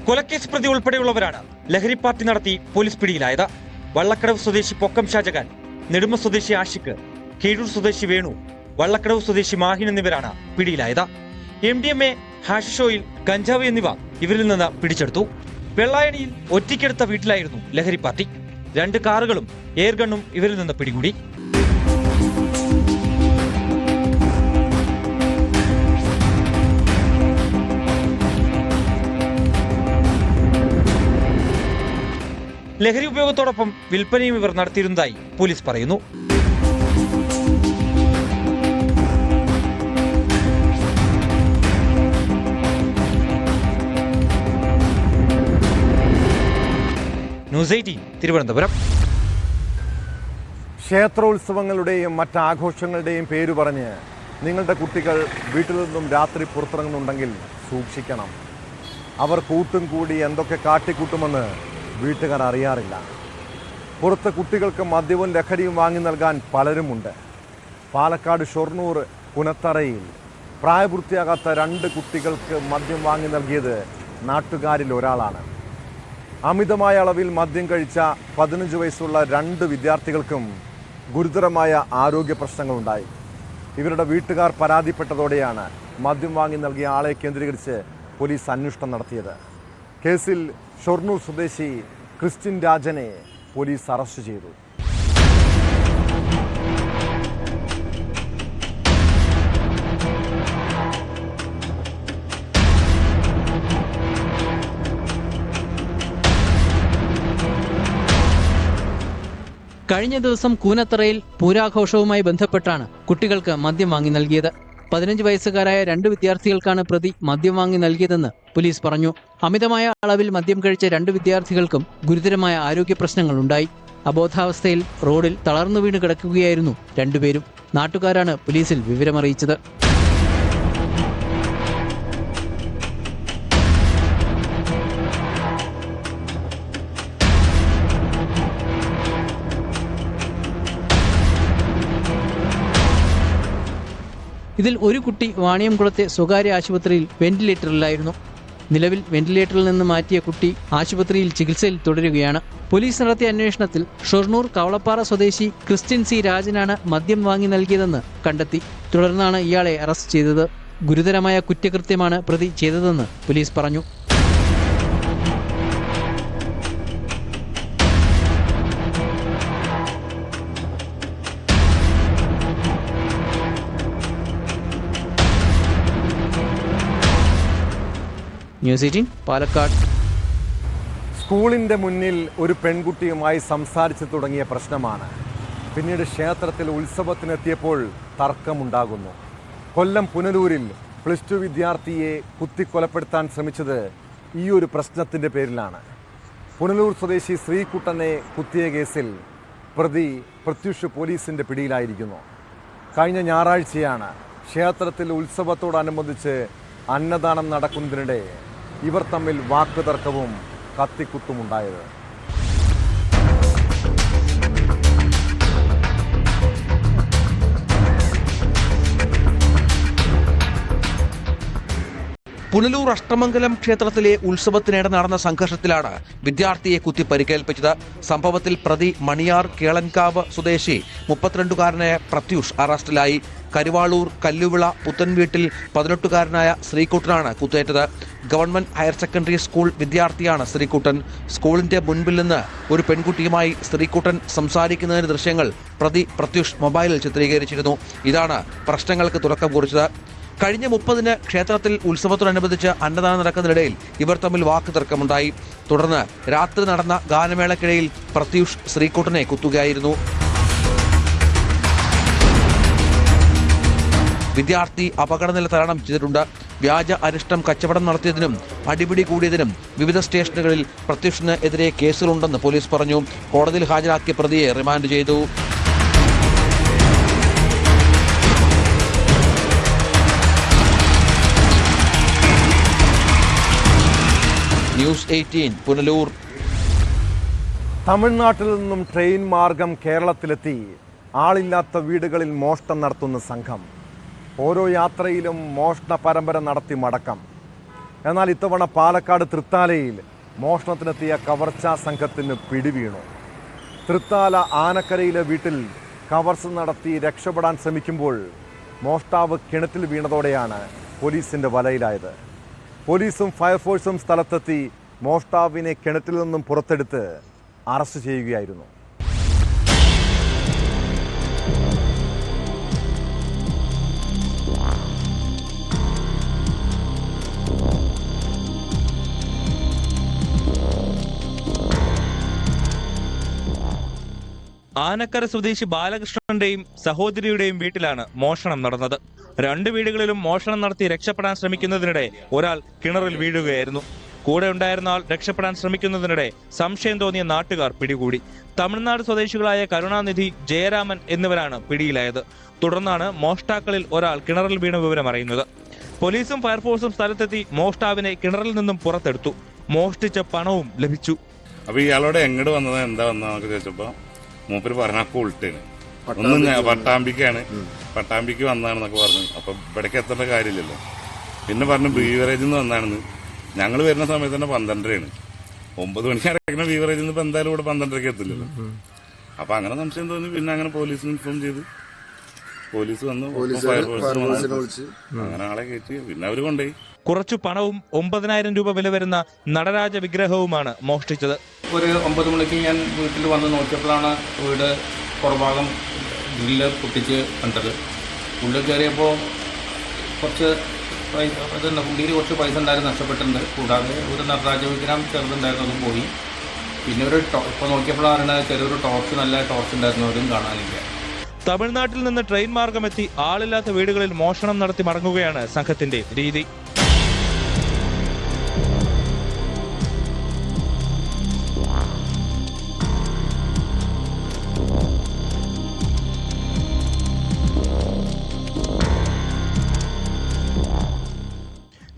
കൊലക്കേസ് പ്രതി ഉൾപ്പെടെയുള്ളവരാണ് ലഹരി പാർട്ടി നടത്തി പോലീസ് പിടിയിലായത്. വള്ളക്കടവ് സ്വദേശി പൊക്കം ഷാജഹാൻ, നെടുമ സ്വദേശി ആഷിഖ്, കീഴൂർ സ്വദേശി വേണു, വള്ളക്കടവ് സ്വദേശി മാഹിൻ എന്നിവരാണ് പിടിയിലായത്. MDMA, ഹാഷിഷോയിൽ, കഞ്ചാവ് എന്നിവ ഇവരിൽ നിന്ന് പിടിച്ചെടുത്തു. വെള്ളായണിയിൽ ഒറ്റയ്ക്കെടുത്ത വീട്ടിലായിരുന്നു ലഹരി പാർട്ടി. 2 കാറുകളും എയർഗണ്ണും ഇവരിൽ നിന്ന് പിടികൂടി. ലഹരി ഉപയോഗത്തോടൊപ്പം വിൽപ്പനയും ഇവർ നടത്തിയിരുന്നതായി പോലീസ് പറയുന്നു. ന്യൂസ് 18 തിരുവനന്തപുരം. ക്ഷേത്രോത്സവങ്ങളുടെയും മറ്റാഘോഷങ്ങളുടെയും പേര് പറഞ്ഞ് നിങ്ങളുടെ കുട്ടികൾ വീട്ടിൽ നിന്നും രാത്രി പുറത്തിറങ്ങുന്നുണ്ടെങ്കിൽ സൂക്ഷിക്കണം. അവർ കൂട്ടും കൂടി എന്തൊക്കെ കാട്ടിക്കൂട്ടുമെന്ന് വീട്ടുകാർ അറിയാറില്ല. പുറത്ത് കുട്ടികൾക്ക് മദ്യവും ലഹരിയും വാങ്ങി നൽകാൻ പലരുമുണ്ട്. പാലക്കാട് ഷൊർണൂർ പുനത്തറയിൽ പ്രായപൂർത്തിയാകാത്ത 2 കുട്ടികൾക്ക് മദ്യം വാങ്ങി നൽകിയത് നാട്ടുകാരിൽ ഒരാളാണ്. അമിതമായ അളവിൽ മദ്യം കഴിച്ച 15 വയസ്സുള്ള 2 വിദ്യാർത്ഥികൾക്കും ഗുരുതരമായ ആരോഗ്യ പ്രശ്നങ്ങളുണ്ടായി. ഇവരുടെ വീട്ടുകാർ പരാതിപ്പെട്ടതോടെയാണ് മദ്യം വാങ്ങി നൽകിയ ആളെ കേന്ദ്രീകരിച്ച് പോലീസ് അന്വേഷണം നടത്തിയത്. കേസിൽ ഷൊർണൂർ സ്വദേശി ക്രിസ്ത്യൻ രാജനെ പോലീസ് അറസ്റ്റ് ചെയ്തു. കഴിഞ്ഞ ദിവസം കൂനത്തറയിൽ പൂരാഘോഷവുമായി ബന്ധപ്പെട്ടാണ് കുട്ടികൾക്ക് മദ്യം വാങ്ങി നൽകിയത്. 15 വയസ്സുകാരായ 2 വിദ്യാർത്ഥികൾക്കാണ് പ്രതി മദ്യം വാങ്ങി നൽകിയതെന്ന് പോലീസ് പറഞ്ഞു. അമിതമായ അളവിൽ മദ്യം കഴിച്ച 2 വിദ്യാർത്ഥികൾക്കും ഗുരുതരമായ ആരോഗ്യ പ്രശ്നങ്ങളുണ്ടായി. അബോധാവസ്ഥയിൽ റോഡിൽ തളർന്നു വീണ് കിടക്കുകയായിരുന്നു 2 പേരും. നാട്ടുകാരാണ് പോലീസിൽ വിവരമറിയിച്ചത്. ഇതിൽ ഒരു കുട്ടി വാണിയംകുളത്തെ സ്വകാര്യ ആശുപത്രിയിൽ വെന്റിലേറ്ററിലായിരുന്നു. നിലവിൽ വെന്റിലേറ്ററിൽ നിന്ന് മാറ്റിയ കുട്ടി ആശുപത്രിയിൽ ചികിത്സയിൽ തുടരുകയാണ്. പോലീസ് നടത്തിയ അന്വേഷണത്തിൽ ഷൊർണൂർ കവളപ്പാറ സ്വദേശി ക്രിസ്ത്യൻ സി രാജനാണ് മദ്യം വാങ്ങി നൽകിയതെന്ന് കണ്ടെത്തി. തുടർന്നാണ് ഇയാളെ അറസ്റ്റ് ചെയ്തത്. ഗുരുതരമായ കുറ്റകൃത്യമാണ് പ്രതി ചെയ്തതെന്ന് പോലീസ് പറഞ്ഞു. ന്യൂസ് 18 പാലക്കാട്. സ്കൂളിൻ്റെ മുന്നിൽ ഒരു പെൺകുട്ടിയുമായി സംസാരിച്ചു തുടങ്ങിയ പ്രശ്നമാണ് പിന്നീട് ക്ഷേത്രത്തിൽ ഉത്സവത്തിനെത്തിയപ്പോൾ തർക്കമുണ്ടാകുന്നു. കൊല്ലം പുനലൂരിൽ +2 വിദ്യാർത്ഥിയെ കുത്തിക്കൊലപ്പെടുത്താൻ ശ്രമിച്ചത് ഈ ഒരു പ്രശ്നത്തിൻ്റെ പേരിലാണ്. പുനലൂർ സ്വദേശി ശ്രീകുട്ടനെ കുത്തിയ കേസിൽ പ്രതി പ്രത്യുഷ് പോലീസിൻ്റെ പിടിയിലായിരിക്കുന്നു. കഴിഞ്ഞ ഞായറാഴ്ചയാണ് ക്ഷേത്രത്തിൽ ഉത്സവത്തോടനുബന്ധിച്ച് അന്നദാനം നടക്കുന്നതിനിടെ ഇവർ തമ്മിൽ വാക്കുതർക്കവും കത്തിക്കുത്തുമുണ്ടായത്. പുനലൂർ അഷ്ടമംഗലം ക്ഷേത്രത്തിലെ ഉത്സവത്തിനിടെ നടന്ന സംഘർഷത്തിലാണ് വിദ്യാർത്ഥിയെ കുത്തി പരിക്കേൽപ്പിച്ചത്. സംഭവത്തിൽ പ്രതി മണിയാർ കേളൻകാവ് സ്വദേശി 32-കാരനായ പ്രത്യൂഷ് അറസ്റ്റിലായി. കരുവാളൂർ കല്ലുവിള പുത്തൻവീട്ടിൽ 18-കാരനായ ശ്രീകുട്ടനാണ് കുത്തേറ്റത്. ഗവൺമെന്റ് ഹയർ സെക്കൻഡറി സ്കൂൾ വിദ്യാർത്ഥിയാണ് ശ്രീകുട്ടൻ. സ്കൂളിന്റെ മുൻപിൽ നിന്ന് ഒരു പെൺകുട്ടിയുമായി ശ്രീകുട്ടൻ സംസാരിക്കുന്നതിന്റെ ദൃശ്യങ്ങൾ പ്രതി പ്രത്യൂഷ് മൊബൈലിൽ ചിത്രീകരിച്ചിരുന്നു. ഇതാണ് പ്രശ്നങ്ങൾക്ക് തുടക്കം കുറിച്ചത്. കഴിഞ്ഞ 30-ന് ക്ഷേത്രത്തിൽ ഉത്സവത്തോടനുബന്ധിച്ച് അന്നദാനം നടക്കുന്നതിനിടയിൽ ഇവർ തമ്മിൽ വാക്കുതർക്കമുണ്ടായി. തുടർന്ന് രാത്രി നടന്ന ഗാനമേളക്കിടയിൽ പ്രത്യൂഷ് ശ്രീകുട്ടനെ കുത്തുകയായിരുന്നു. വിദ്യാർത്ഥി അപകടനില തരണം ചെയ്തിട്ടുണ്ട്. വ്യാജ അരിഷ്ടം കച്ചവടം നടത്തിയതിനും അടിപിടി കൂടിയതിനും വിവിധ സ്റ്റേഷനുകളിൽ പ്രത്യുഷിന് എതിരെ കേസുകളുണ്ടെന്ന് പോലീസ് പറഞ്ഞു. കോടതിയിൽ ഹാജരാക്കിയ പ്രതിയെ റിമാൻഡ് ചെയ്തു. ന്യൂസ് 18 പുനലൂർ. തമിഴ്നാട്ടിൽ നിന്നും ട്രെയിൻ മാർഗം കേരളത്തിലെത്തി ആളില്ലാത്ത വീടുകളിൽ മോഷണം നടത്തുന്ന സംഘം. ഓരോ യാത്രയിലും മോഷണ പരമ്പര നടത്തി മടക്കം. എന്നാൽ ഇത്തവണ പാലക്കാട് തൃത്താലയിൽ മോഷണത്തിനെത്തിയ കവർച്ചാ സംഘത്തിന് പിടിവീണു. തൃത്താല ആനക്കരയിലെ വീട്ടിൽ കവർച്ച നടത്തി രക്ഷപ്പെടാൻ ശ്രമിക്കുമ്പോൾ മോഷ്ടാവ് കിണറ്റിൽ വീണതോടെയാണ് പോലീസിന്റെ വലയിലായത്. പോലീസും ഫയർഫോഴ്സും സ്ഥലത്തെത്തി മോഷ്ടാവിനെ കിണറ്റിൽ നിന്നും പുറത്തെടുത്ത് അറസ്റ്റ് ചെയ്യുകയായിരുന്നു. ആനക്കര സ്വദേശി ബാലകൃഷ്ണന്റെയും സഹോദരിയുടെയും വീട്ടിലാണ് മോഷണം നടന്നത്. 2 വീടുകളിലും മോഷണം നടത്തി രക്ഷപ്പെടാൻ ശ്രമിക്കുന്നതിനിടെ ഒരാൾ കിണറിൽ വീഴുകയായിരുന്നു. കൂടെ ഉണ്ടായിരുന്ന ആൾ രക്ഷപ്പെടാൻ ശ്രമിക്കുന്നതിനിടെ സംശയം തോന്നിയ നാട്ടുകാർ പിടികൂടി. തമിഴ്നാട് സ്വദേശികളായ കരുണാനിധി, ജയരാമൻ എന്നിവരാണ് പിടിയിലായത്. തുടർന്നാണ് മോഷ്ടാക്കളിൽ ഒരാൾ കിണറിൽ വീണ വിവരം അറിയുന്നത്. പോലീസും ഫയർഫോഴ്സും സ്ഥലത്തെത്തി മോഷ്ടാവിനെ കിണറിൽ നിന്നും പുറത്തെടുത്തു. മോഷ്ടിച്ച പണവും ലഭിച്ചു. അപ്പൊ ഇയാളോട് എങ്ങോട്ട് വന്നത്, എന്താ വന്നതെന്നൊക്കെ ചോദിച്ചപ്പോ മൂപ്പര് പറഞ്ഞ ഉൾട്ടേന് ഒന്നും പട്ടാമ്പിക്കാണ്, പട്ടാമ്പിക്ക് വന്നതാണെന്നൊക്കെ പറഞ്ഞു. അപ്പൊ ഇവിടേക്ക് എത്തേണ്ട കാര്യമില്ലല്ലോ. പിന്നെ പറഞ്ഞു ബീവറേജിൽ നിന്ന് വന്നാണെന്ന്. ഞങ്ങൾ വരുന്ന സമയത്ത് തന്നെ 12:30 9 മണിക്ക് അടയ്ക്കുന്ന ബീവറേജിൽ നിന്ന് ഇപ്പൊ എന്തായാലും ഇവിടെ 12:30 എത്തില്ലല്ലോ. അപ്പൊ അങ്ങനെ സംശയം തോന്നി. പിന്നെ അങ്ങനെ പോലീസിന് ഇൻഫോം ചെയ്ത് പോലീസ് വന്നു, ഫയർഫോഴ്സ് അങ്ങനെ ആളെ കയറ്റി. പിന്നെ അവര് കൊണ്ടുപോയി. കുറച്ചു പണവും 9,000 രൂപ വില വരുന്ന നടരാജ വിഗ്രഹവുമാണ് മോഷ്ടിച്ചത്. ഒരു 9 മണിക്ക് ഞാൻ വീട്ടിൽ വന്ന് നോക്കിയപ്പോഴാണ് വീട് പുറഭാഗം ഗ്രില്ല് പൊട്ടിച്ച് കണ്ടത്. ഉള്ളിൽ കയറിയപ്പോൾ കുറച്ച് പൈസ, ഉള്ളിൽ കുറച്ച് പൈസ ഉണ്ടായിരുന്നു, നഷ്ടപ്പെട്ടിട്ടുണ്ട്. കൂടാതെ ഒരു നടരാജ വിഗ്രഹം ചെറുതുണ്ടായിരുന്നു, അതും പോയി. പിന്നെ ഇപ്പോൾ നോക്കിയപ്പോഴാണ് ചെറിയൊരു ടോർച്ച്, നല്ല ടോർച്ച് ഉണ്ടായിരുന്നു, അതും കാണാനില്ല. തമിഴ്നാട്ടിൽ നിന്ന് ട്രെയിൻ മാർഗമെത്തി ആളില്ലാത്ത വീടുകളിൽ മോഷണം നടത്തി മടങ്ങുകയാണ് സംഘത്തിന്റെ രീതി.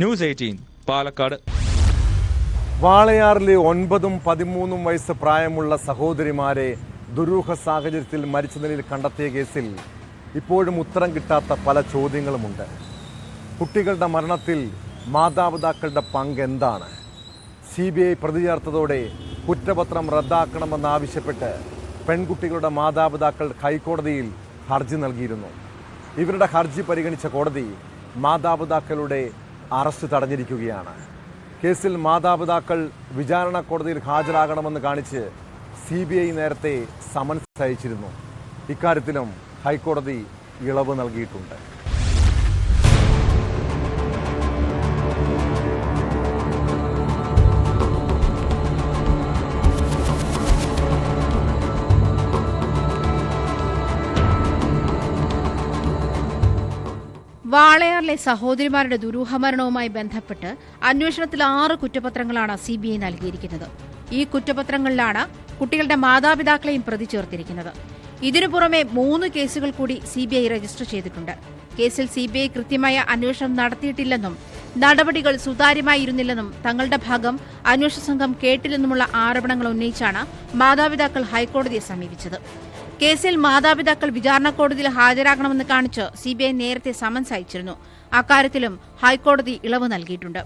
ന്യൂസ് 18 പാലക്കാട്. വാളയാറിലെ 9ഉം 13ഉം വയസ്സ് പ്രായമുള്ള സഹോദരിമാരെ ദുരൂഹ സാഹചര്യത്തിൽ മരിച്ച നിലയിൽ കണ്ടെത്തിയ കേസിൽ ഇപ്പോഴും ഉത്തരം കിട്ടാത്ത പല ചോദ്യങ്ങളുമുണ്ട്. കുട്ടികളുടെ മരണത്തിൽ മാതാപിതാക്കളുടെ പങ്ക് എന്താണ്? CBI പ്രതി ചേർത്തതോടെ കുറ്റപത്രം റദ്ദാക്കണമെന്നാവശ്യപ്പെട്ട് പെൺകുട്ടികളുടെ മാതാപിതാക്കൾ ഹൈക്കോടതിയിൽ ഹർജി നൽകിയിരുന്നു. ഇവരുടെ ഹർജി പരിഗണിച്ച കോടതി മാതാപിതാക്കളുടെ അറസ്റ്റ് തടഞ്ഞിരിക്കുകയാണ്. കേസിൽ മാതാപിതാക്കൾ വിചാരണ കോടതിയിൽ ഹാജരാകണമെന്ന് കാണിച്ച് CBI നേരത്തെ സമൻസ് അയച്ചിരുന്നു. ഇക്കാര്യത്തിലും ഹൈക്കോടതി ഇളവ് നൽകിയിട്ടുണ്ട്. വാളയാറിലെ സഹോദരിമാരുടെ ദുരൂഹമരണവുമായി ബന്ധപ്പെട്ട് അന്വേഷണത്തിൽ 6 കുറ്റപത്രങ്ങളാണ് CBI നൽകിയിരിക്കുന്നത്. ഈ കുറ്റപത്രങ്ങളിലാണ് കുട്ടികളുടെ മാതാപിതാക്കളെയും പ്രതി ചേർത്തിരിക്കുന്നത്. ഇതിനു പുറമെ 3 കേസുകൾ കൂടി CBI രജിസ്റ്റർ ചെയ്തിട്ടുണ്ട്. കേസിൽ CBI കൃത്യമായ അന്വേഷണം നടത്തിയിട്ടില്ലെന്നും നടപടികൾ സുതാര്യമായിരുന്നില്ലെന്നും തങ്ങളുടെ ഭാഗം അന്വേഷണ സംഘം കേട്ടില്ലെന്നുമുള്ള ആരോപണങ്ങൾ ഉന്നയിച്ചാണ് മാതാപിതാക്കൾ ഹൈക്കോടതിയെ സമീപിച്ചത്. കേസിൽ മാതാപിതാക്കൾ വിചാരണ കോടതിയിൽ ഹാജരാകണമെന്ന് കാണിച്ച് CBI നേരത്തെ സമൻസ് അയച്ചിരുന്നു. അക്കാര്യത്തിലും ഹൈക്കോടതി ഇളവ് നൽകിയിട്ടുണ്ട്.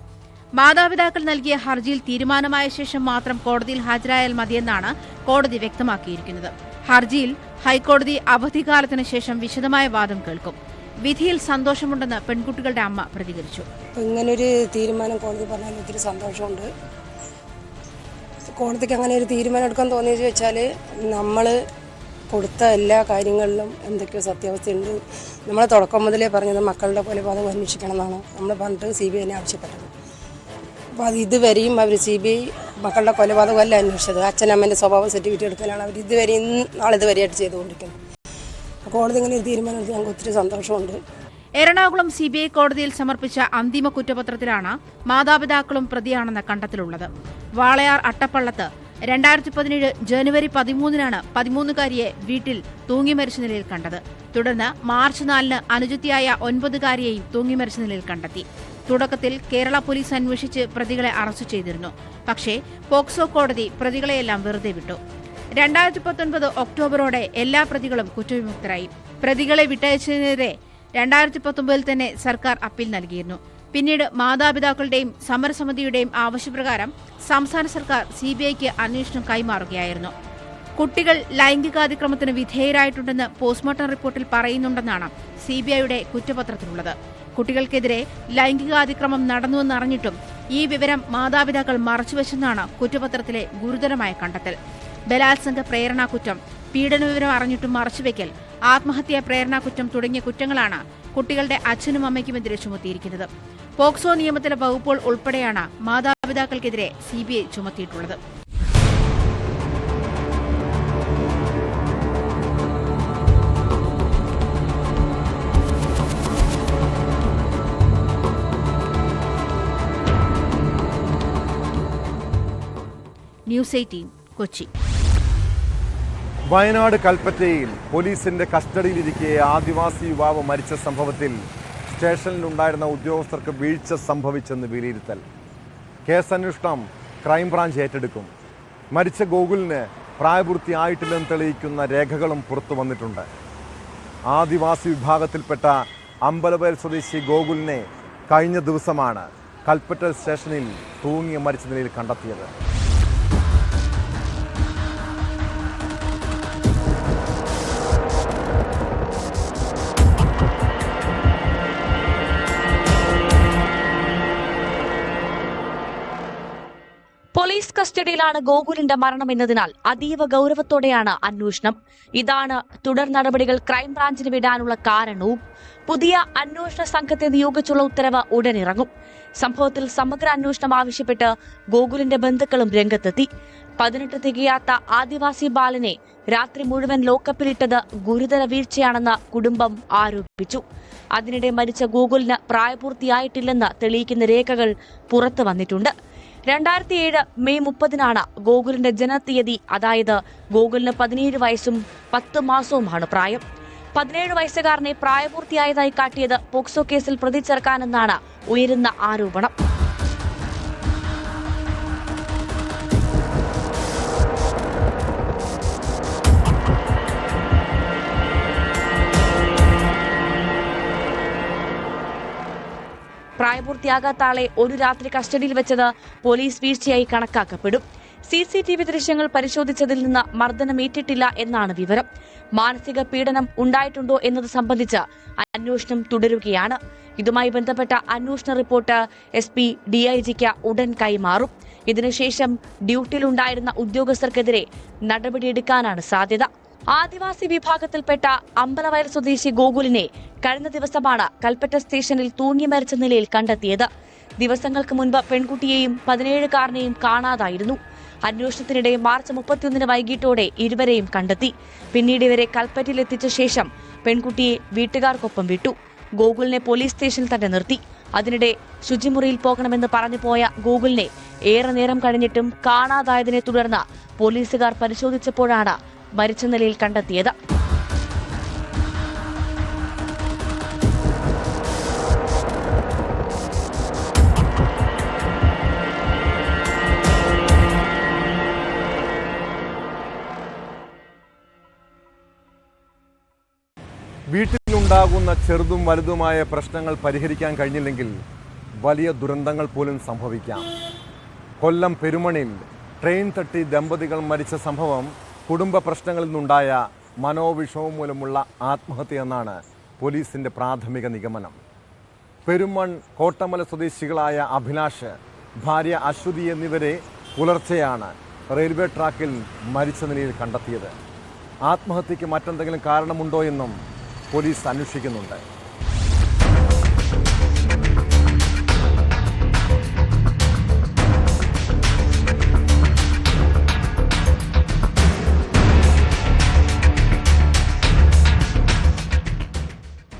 മാതാപിതാക്കൾ നൽകിയ ഹർജിയിൽ തീരുമാനമായ ശേഷം മാത്രം കോടതിയിൽ ഹാജരായാൽ മതിയെന്നാണ് കോടതി വ്യക്തമാക്കിയിരിക്കുന്നത്. ഹർജിയിൽ ഹൈക്കോടതി അവധിക്കാലത്തിന് ശേഷം വിശദമായ വാദം കേൾക്കും. വിധിയിൽ സന്തോഷമുണ്ടെന്ന് പെൺകുട്ടികളുടെ അമ്മ പ്രതികരിച്ചു. ഇങ്ങനൊരു തീരുമാനം കോടതി പറഞ്ഞാൽ ഒത്തിരി സന്തോഷമുണ്ട്. കോടതിക്ക് അങ്ങനെ ഒരു തീരുമാനം എടുക്കാൻ തോന്നിയെന്ന് വെച്ചാൽ നമ്മൾ കൊടുത്ത എല്ലാ കാര്യങ്ങളിലും എന്തൊക്കെയോ സത്യാവസ്ഥയുണ്ട്. നമ്മൾ തുടക്കം മുതലേ പറഞ്ഞത് മക്കളുടെ കൊലപാതകം അന്വേഷിക്കണം എന്നാണ് നമ്മൾ പറഞ്ഞിട്ട് CBI ആവശ്യപ്പെട്ടത്. അപ്പോൾ അത് ഇതുവരെയും അവർ CBI മക്കളുടെ കൊലപാതകമല്ല അന്വേഷിച്ചത്, അച്ഛനമ്മേൻ്റെ സ്വഭാവ സർട്ടിഫിക്കറ്റ് എടുക്കലാണ് അവർ ഇതുവരെയും നാളിതുവരെയായിട്ട് ചെയ്തുകൊണ്ടിരിക്കുന്നത്. കോടതി ഇങ്ങനെ ഒരു തീരുമാനം എടുത്ത് ഞങ്ങൾക്ക് ഒത്തിരി സന്തോഷമുണ്ട്. എറണാകുളം CBI കോടതിയിൽ സമർപ്പിച്ച അന്തിമ കുറ്റപത്രത്തിലാണ് മാതാപിതാക്കളും പ്രതിയാണെന്ന കണ്ടെത്തലുള്ളത്. വാളയാർ അട്ടപ്പള്ളത്ത് 2017 ജനുവരി 13-നാണ് 13-കാരിയെ വീട്ടിൽ തൂങ്ങി മരിച്ച നിലയിൽ കണ്ടത്. തുടർന്ന് മാർച്ച് 4-ന് അനുജത്തിയായ 9-കാരിയെയും തൂങ്ങി മരിച്ച നിലയിൽ കണ്ടെത്തി. തുടക്കത്തിൽ കേരള പോലീസ് അന്വേഷിച്ച് പ്രതികളെ അറസ്റ്റ് ചെയ്തിരുന്നു. പക്ഷേ പോക്സോ കോടതി പ്രതികളെയെല്ലാം വെറുതെ വിട്ടു. 2019 ഒക്ടോബറോടെ എല്ലാ പ്രതികളും കുറ്റവിമുക്തരായി. പ്രതികളെ വിട്ടയച്ചതിനെതിരെ 2019 തന്നെ സർക്കാർ അപ്പീൽ നൽകിയിരുന്നു. പിന്നീട് മാതാപിതാക്കളുടെയും സമരസമിതിയുടെയും ആവശ്യപ്രകാരം സംസ്ഥാന സർക്കാർ CBIക്ക് അന്വേഷണം കൈമാറുകയായിരുന്നു. കുട്ടികൾ ലൈംഗികാതിക്രമത്തിന് വിധേയരായിട്ടുണ്ടെന്ന് പോസ്റ്റ്മോർട്ടം റിപ്പോർട്ടിൽ പറയുന്നുണ്ടെന്നാണ് CBIയുടെ കുറ്റപത്രത്തിലുള്ളത്. കുട്ടികൾക്കെതിരെ ലൈംഗികാതിക്രമം നടന്നുവെന്നറിഞ്ഞിട്ടും ഈ വിവരം മാതാപിതാക്കൾ മറച്ചുവെച്ചെന്നാണ് കുറ്റപത്രത്തിലെ ഗുരുതരമായ കണ്ടെത്തൽ. ബലാത്സംഗ പ്രേരണാകുറ്റം, പീഡനവിവരം അറിഞ്ഞിട്ടും മറച്ചുവെക്കൽ, ആത്മഹത്യാ പ്രേരണാകുറ്റം തുടങ്ങിയ കുറ്റങ്ങളാണ് കുട്ടികളുടെ അച്ഛനും അമ്മയ്ക്കുമെതിരെ ചുമത്തിയിരിക്കുന്നത്. പോക്സോ നിയമത്തിലെ വകുപ്പുകൾ ഉൾപ്പെടെയാണ് മാതാപിതാക്കൾക്കെതിരെ CBI ചുമത്തിയിട്ടുള്ളത്. ന്യൂസ് 18 കൊച്ചി. വയനാട് കൽപ്പറ്റയിൽ പോലീസിന്റെ കസ്റ്റഡിയിലിരിക്കെ ആദിവാസി യുവാവ് മരിച്ച സംഭവത്തിൽ സ്റ്റേഷനിലുണ്ടായിരുന്ന ഉദ്യോഗസ്ഥർക്ക് വീഴ്ച സംഭവിച്ചെന്ന് വിലയിരുത്തൽ. കേസന്വേഷണം ക്രൈംബ്രാഞ്ച് ഏറ്റെടുക്കും. മരിച്ച ഗോകുലിന് പ്രായപൂർത്തിയായിട്ടില്ലെന്ന് തെളിയിക്കുന്ന രേഖകളും പുറത്തു വന്നിട്ടുണ്ട്. ആദിവാസി വിഭാഗത്തിൽപ്പെട്ട അമ്പലവയൽ സ്വദേശി ഗോകുലിനെ കഴിഞ്ഞ ദിവസമാണ് കൽപ്പറ്റ സ്റ്റേഷനിൽ തൂങ്ങി മരിച്ച നിലയിൽ കണ്ടെത്തിയത്. പോലീസ് കസ്റ്റഡിയിലാണ് ഗോകുലിന്റെ മരണം എന്നതിനാൽ അതീവ ഗൌരവത്തോടെയാണ് അന്വേഷണം. ഇതാണ് തുടർ നടപടികൾ ക്രൈംബ്രാഞ്ചിന് വിടാനുള്ള കാരണവും. പുതിയ അന്വേഷണ സംഘത്തെ നിയോഗിച്ചുള്ള ഉത്തരവ് ഉടനിറങ്ങും. സംഭവത്തിൽ സമഗ്ര അന്വേഷണം ആവശ്യപ്പെട്ട് ഗോകുലിന്റെ ബന്ധുക്കളും രംഗത്തെത്തി. 18 തികയാത്ത ആദിവാസി ബാലനെ രാത്രി മുഴുവൻ ലോക്കപ്പിലിട്ടത് ഗുരുതര വീഴ്ചയാണെന്ന് കുടുംബം ആരോപിച്ചു. അതിനിടെ മരിച്ച ഗോകുലിന് പ്രായപൂർത്തിയായിട്ടില്ലെന്ന് തെളിയിക്കുന്ന രേഖകൾ പുറത്തു വന്നിട്ടുണ്ട്. 2007 മെയ് 30-നാണ് ഗോകുലിന്റെ ജനനത്തീയതി. അതായത് ഗോകുലിന് 17 വയസ്സും 10 മാസവുമാണ് പ്രായം. 17 വയസ്സുകാരനെ പ്രായപൂർത്തിയായതായി കാട്ടിയത് പോക്സോ കേസിൽ പ്രതി ചേർക്കാനെന്നാണ് ഉയരുന്ന ആരോപണം. പ്രായപൂർത്തിയാകാത്ത ആളെ ഒരു രാത്രി കസ്റ്റഡിയിൽ വെച്ചത് പോലീസ് വീഴ്ചയായി കണക്കാക്കപ്പെടും. CCTV ദൃശ്യങ്ങൾ പരിശോധിച്ചതിൽ നിന്ന് മർദ്ദനമേറ്റിട്ടില്ല എന്നാണ് വിവരം. മാനസിക പീഡനം ഉണ്ടായിട്ടുണ്ടോ എന്നത് സംബന്ധിച്ച് അന്വേഷണം തുടരുകയാണ്. ഇതുമായി ബന്ധപ്പെട്ട അന്വേഷണ റിപ്പോർട്ട് SP DIGക്ക് ഉടൻ കൈമാറും. ഇതിനുശേഷം ഡ്യൂട്ടിയിലുണ്ടായിരുന്ന ഉദ്യോഗസ്ഥർക്കെതിരെ നടപടിയെടുക്കാനാണ് സാധ്യത. ആദിവാസി വിഭാഗത്തിൽപ്പെട്ട അമ്പലവയൽ സ്വദേശി ഗോകുലിനെ കഴിഞ്ഞ ദിവസമാണ് കൽപ്പറ്റ സ്റ്റേഷനിൽ തൂങ്ങി മരിച്ച നിലയിൽ കണ്ടെത്തിയത്. ദിവസങ്ങൾക്ക് മുൻപ് പെൺകുട്ടിയെയും 17-കാരനെയും കാണാതായിരുന്നു. അന്വേഷണത്തിനിടെ മാർച്ച് 31-ന് വൈകിട്ടോടെ ഇരുവരെയും കണ്ടെത്തി. പിന്നീട് ഇവരെ കൽപ്പറ്റയിലെത്തിച്ച ശേഷം പെൺകുട്ടിയെ വീട്ടുകാർക്കൊപ്പം വിട്ടു. ഗോകുലിനെ പോലീസ് സ്റ്റേഷനിൽ തന്നെ നിർത്തി. അതിനിടെ ശുചിമുറിയിൽ പോകണമെന്ന് പറഞ്ഞു പോയ ഗോകുലിനെ ഏറെ നേരം കഴിഞ്ഞിട്ടും കാണാതായതിനെ തുടർന്ന് പോലീസുകാർ പരിശോധിച്ചപ്പോഴാണ് മരിച്ച നിലയിൽ കണ്ടെത്തിയത്. വീട്ടിലുണ്ടാകുന്ന ചെറുതും വലുതുമായ പ്രശ്നങ്ങൾ പരിഹരിക്കാൻ കഴിഞ്ഞില്ലെങ്കിൽ വലിയ ദുരന്തങ്ങൾ പോലും സംഭവിക്കാം. കൊല്ലം പെരുമണിൽ ട്രെയിൻ തട്ടി ദമ്പതികൾ മരിച്ച സംഭവം കുടുംബ പ്രശ്നങ്ങളിൽ നിന്നുണ്ടായ മനോവിഷമം മൂലമുള്ള ആത്മഹത്യയെന്നാണ് പോലീസിന്റെ പ്രാഥമിക നിഗമനം. പെരുമൺ കോട്ടമല സ്വദേശികളായ അഭിലാഷ്, ഭാര്യ അശ്വതി എന്നിവരെ പുലർച്ചെയാണ് റെയിൽവേ ട്രാക്കിൽ മരിച്ച നിലയിൽ കണ്ടെത്തിയത്. ആത്മഹത്യയ്ക്ക് മറ്റെന്തെങ്കിലും കാരണമുണ്ടോ എന്നും പോലീസ് അന്വേഷിക്കുന്നുണ്ട്.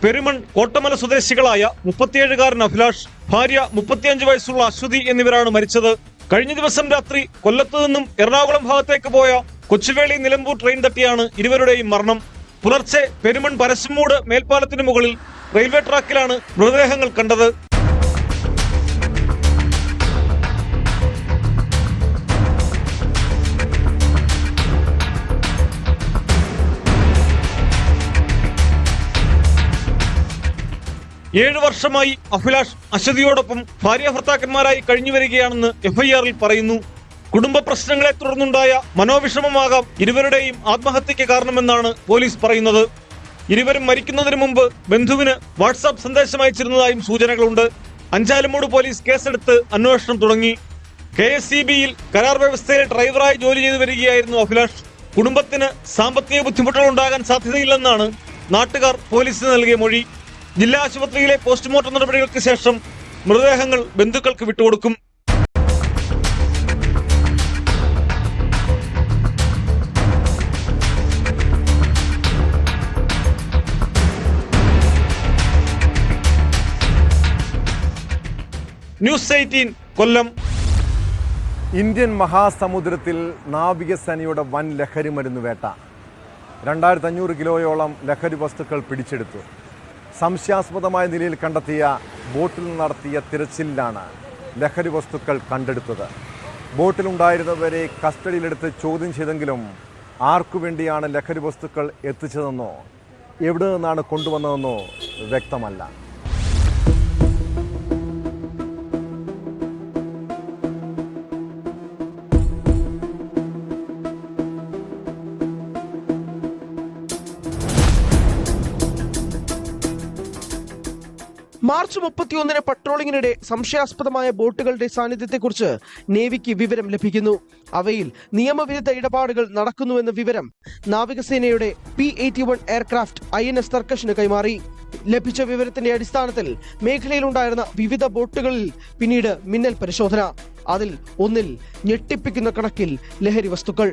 പെരുമൺ കോട്ടമല സ്വദേശികളായ 37-കാരൻ അഭിലാഷ്, ഭാര്യ 35 വയസ്സുള്ള അശ്വതി എന്നിവരാണ് മരിച്ചത്. കഴിഞ്ഞ ദിവസം രാത്രി കൊല്ലത്ത് നിന്നും എറണാകുളം ഭാഗത്തേക്ക് പോയ കൊച്ചുവേളി നിലമ്പൂർ ട്രെയിൻ തട്ടിയാണ് ഇരുവരുടെയും മരണം. പുലർച്ചെ പെരുമൺ പരശുമൂട് മേൽപ്പാലത്തിന് മുകളിൽ റെയിൽവേ ട്രാക്കിലാണ് മൃതദേഹങ്ങൾ കണ്ടത്. ഏഴ് വർഷമായി അഭിലാഷ് അശ്വതിയോടൊപ്പം ഭാര്യ ഭർത്താക്കന്മാരായി കഴിഞ്ഞുവരികയാണെന്ന് എഫ്ഐആറിൽ പറയുന്നു. കുടുംബ പ്രശ്നങ്ങളെ തുടർന്നുണ്ടായ മനോവിഷമമാകാം ഇരുവരുടെയും ആത്മഹത്യയ്ക്ക് കാരണമെന്നാണ് പോലീസ് പറയുന്നത്. ഇരുവരും മരിക്കുന്നതിന് മുമ്പ് ബന്ധുവിന് വാട്സാപ്പ് സന്ദേശം അയച്ചിരുന്നതായും സൂചനകളുണ്ട്. അഞ്ചാലുമൂട് പോലീസ് കേസെടുത്ത് അന്വേഷണം തുടങ്ങി. KSEBയിൽ കരാർ വ്യവസ്ഥയിൽ ഡ്രൈവറായി ജോലി ചെയ്തു വരികയായിരുന്നു അഭിലാഷ്. കുടുംബത്തിന് സാമ്പത്തിക ബുദ്ധിമുട്ടുകൾ ഉണ്ടാകാൻ സാധ്യതയില്ലെന്നാണ് നാട്ടുകാർ പോലീസിന് നൽകിയ മൊഴി. ജില്ലാ ആശുപത്രിയിലെ പോസ്റ്റ്മോർട്ടം നടപടികൾക്ക് ശേഷം മൃതദേഹങ്ങൾ ബന്ധുക്കൾക്ക് വിട്ടുകൊടുക്കും. ന്യൂസ് 18 കൊല്ലം. ഇന്ത്യൻ മഹാസമുദ്രത്തിൽ നാവികസേനയുടെ വൻ ലഹരി മരുന്ന് വേട്ട. 2500 കിലോയോളം ലഹരി വസ്തുക്കൾ പിടിച്ചെടുത്തു. സംശയാസ്പദമായ നിലയിൽ കണ്ടെത്തിയ ബോട്ടിൽ നടത്തിയ തിരച്ചിലിലാണ് ലഹരി വസ്തുക്കൾ കണ്ടെടുത്തത്. ബോട്ടിലുണ്ടായിരുന്നവരെ കസ്റ്റഡിയിലെടുത്ത് ചോദ്യം ചെയ്തെങ്കിലും ആർക്കു വേണ്ടിയാണ് ലഹരി വസ്തുക്കൾ എത്തിച്ചതെന്നോ എവിടെ നിന്നാണ് കൊണ്ടുവന്നതെന്നോ വ്യക്തമല്ല. മാർച്ച് 31-ന് പട്രോളിങ്ങിനിടെ സംശയാസ്പദമായ ബോട്ടുകളുടെ സാന്നിധ്യത്തെക്കുറിച്ച് നേവിക്ക് വിവരം ലഭിക്കുന്നു. അവയിൽ നിയമവിരുദ്ധ ഇടപാടുകൾ നടക്കുന്നുവെന്ന വിവരം നാവികസേനയുടെ P-81 എയർക്രാഫ്റ്റ് INS തർക്കഷിന് കൈമാറി. ലഭിച്ച വിവരത്തിന്റെ അടിസ്ഥാനത്തിൽ മേഖലയിലുണ്ടായിരുന്ന വിവിധ ബോട്ടുകളിൽ പിന്നീട് മിന്നൽ പരിശോധന. അതിൽ ഒന്നിൽ ഞെട്ടിപ്പിക്കുന്ന കണക്കിൽ ലഹരി വസ്തുക്കൾ.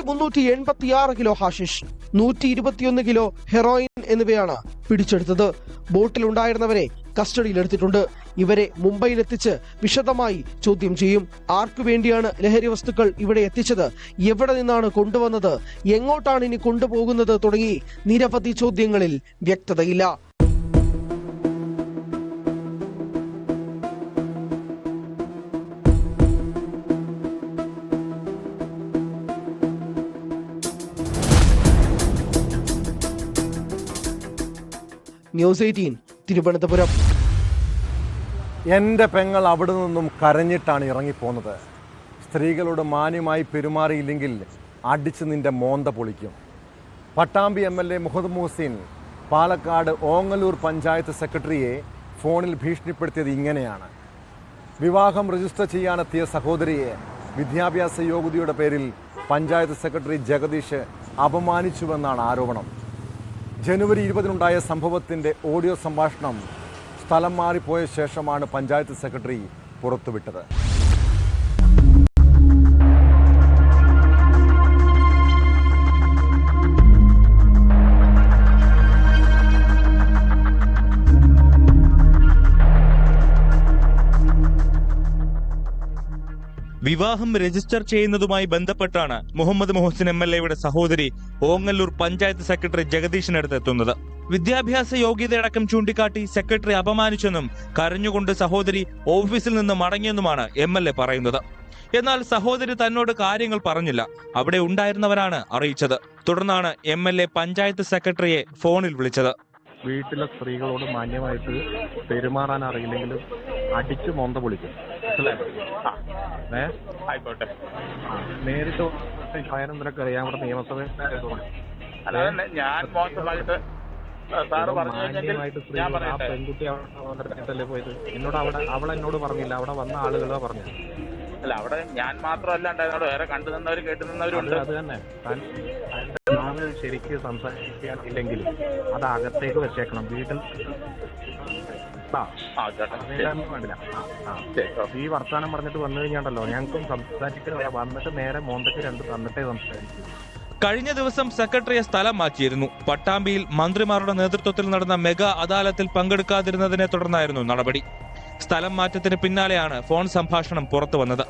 $2386 കിലോ ഹാഷിഷ്, 121 കിലോ ഹെറോയിൻ എന്നിവയാണ് പിടിച്ചെടുത്തത്. ബോട്ടിലുണ്ടായിരുന്നവരെ കസ്റ്റഡിയിലെടുത്തിട്ടുണ്ട്. ഇവരെ മുംബൈയിലെത്തിച്ച് വിശദമായി ചോദ്യം ചെയ്യും. ആർക്കു വേണ്ടിയാണ് ലഹരി വസ്തുക്കൾ ഇവിടെ എത്തിച്ചത്, എവിടെ നിന്നാണ് കൊണ്ടുവന്നത്, എങ്ങോട്ടാണ് ഇനി കൊണ്ടുപോകുന്നത് തുടങ്ങി നിരവധി ചോദ്യങ്ങളിൽ വ്യക്തതയില്ല. ന്യൂസ് 18 തിരുവനന്തപുരം. എൻ്റെ പെങ്ങൾ അവിടെ നിന്നും കരഞ്ഞിട്ടാണ് ഇറങ്ങിപ്പോന്നത്. സ്ത്രീകളോട് മാന്യമായി പെരുമാറിയില്ലെങ്കിൽ അടിച്ച് നിന്റെ മോന്ത പൊളിക്കും. പട്ടാമ്പി MLA മുഹമ്മദ് മുഹസിൻ പാലക്കാട് ഓങ്ങല്ലൂർ പഞ്ചായത്ത് സെക്രട്ടറിയെ ഫോണിൽ ഭീഷണിപ്പെടുത്തിയത് ഇങ്ങനെയാണ്. വിവാഹം രജിസ്റ്റർ ചെയ്യാനെത്തിയ സഹോദരിയെ വിദ്യാഭ്യാസ യോഗ്യതയുടെ പേരിൽ പഞ്ചായത്ത് സെക്രട്ടറി ജഗദീഷ് അപമാനിച്ചുവെന്നാണ് ആരോപണം. ജനുവരി 20-നുണ്ടായ സംഭവത്തിൻ്റെ ഓഡിയോ സംഭാഷണം സ്ഥലം മാറിപ്പോയ ശേഷമാണ് പഞ്ചായത്ത് സെക്രട്ടറി പുറത്തുവിട്ടത്. വിവാഹം രജിസ്റ്റർ ചെയ്യുന്നതുമായി ബന്ധപ്പെട്ടാണ് മുഹമ്മദ് മുഹസിൻ MLAയുടെ സഹോദരി ഓങ്ങല്ലൂർ പഞ്ചായത്ത് സെക്രട്ടറി ജഗദീഷിനടുത്ത് എത്തുന്നത്. വിദ്യാഭ്യാസ യോഗ്യതയടക്കം ചൂണ്ടിക്കാട്ടി സെക്രട്ടറി അപമാനിച്ചെന്നും കരഞ്ഞുകൊണ്ട് സഹോദരി ഓഫീസിൽ നിന്ന് മടങ്ങിയെന്നുമാണ് MLA പറയുന്നത്. എന്നാൽ സഹോദരി തന്നോട് കാര്യങ്ങൾ പറഞ്ഞില്ല. അവിടെ ഉണ്ടായിരുന്നവരാണ് അറിയിച്ചത്. തുടർന്നാണ് MLA പഞ്ചായത്ത് സെക്രട്ടറിയെ ഫോണിൽ വിളിച്ചത്. വീട്ടിലെ സ്ത്രീകളോട് മാന്യമായിട്ട് പെരുമാറാൻ അറിയില്ലെങ്കിലും അടിച്ച് മൊന്ത പൊളിക്കും. ആയിക്കോട്ടെ. നേരിട്ട് ഷായനം നിനക്ക് അറിയാം, ഇവിടെ നിയമസഭയിൽ ഞാൻ മോശമായിട്ട് സാറ് മാന്യമായിട്ട് സ്ത്രീകൾ ആ പെൺകുട്ടി അവിടെ പോയത് എന്നോട് അവൾ എന്നോട് പറഞ്ഞില്ല, അവിടെ വന്ന ആളുകളാ പറഞ്ഞത്. അല്ല, അവിടെ ഞാൻ മാത്രമല്ല ഉണ്ടായിരുന്നോട്, വേറെ കണ്ടു നിന്നവരും കേട്ടു നിന്നവരും ഉണ്ട്. അത് തന്നെ ശരിക്ക് സംസാരിക്കാൻ ഇല്ലെങ്കിലും അത് അകത്തേക്ക് വെച്ചേക്കണം. വീട്ടിൽ വേണ്ടില്ല. ഈ വർത്താനം പറഞ്ഞിട്ട് വന്നു കഴിഞ്ഞാണ്ടല്ലോ ഞങ്ങൾക്കും സംസാരിക്കാൻ വന്നിട്ട് നേരെ മോന്തയ്ക്ക് 2 തന്നിട്ടേ സംസാരിക്കും. കഴിഞ്ഞ ദിവസം സെക്രട്ടറിയെ സ്ഥലം മാറ്റിയിരുന്നു. പട്ടാമ്പിയിൽ മന്ത്രിമാരുടെ നേതൃത്വത്തിൽ നടന്ന മെഗാ അദാലത്തിൽ പങ്കെടുക്കാതിരുന്നതിനെ തുടർന്നായിരുന്നു നടപടി. സ്ഥലം മാറ്റത്തിന് പിന്നാലെയാണ് ഫോൺ സംഭാഷണം പുറത്തു വന്നത്.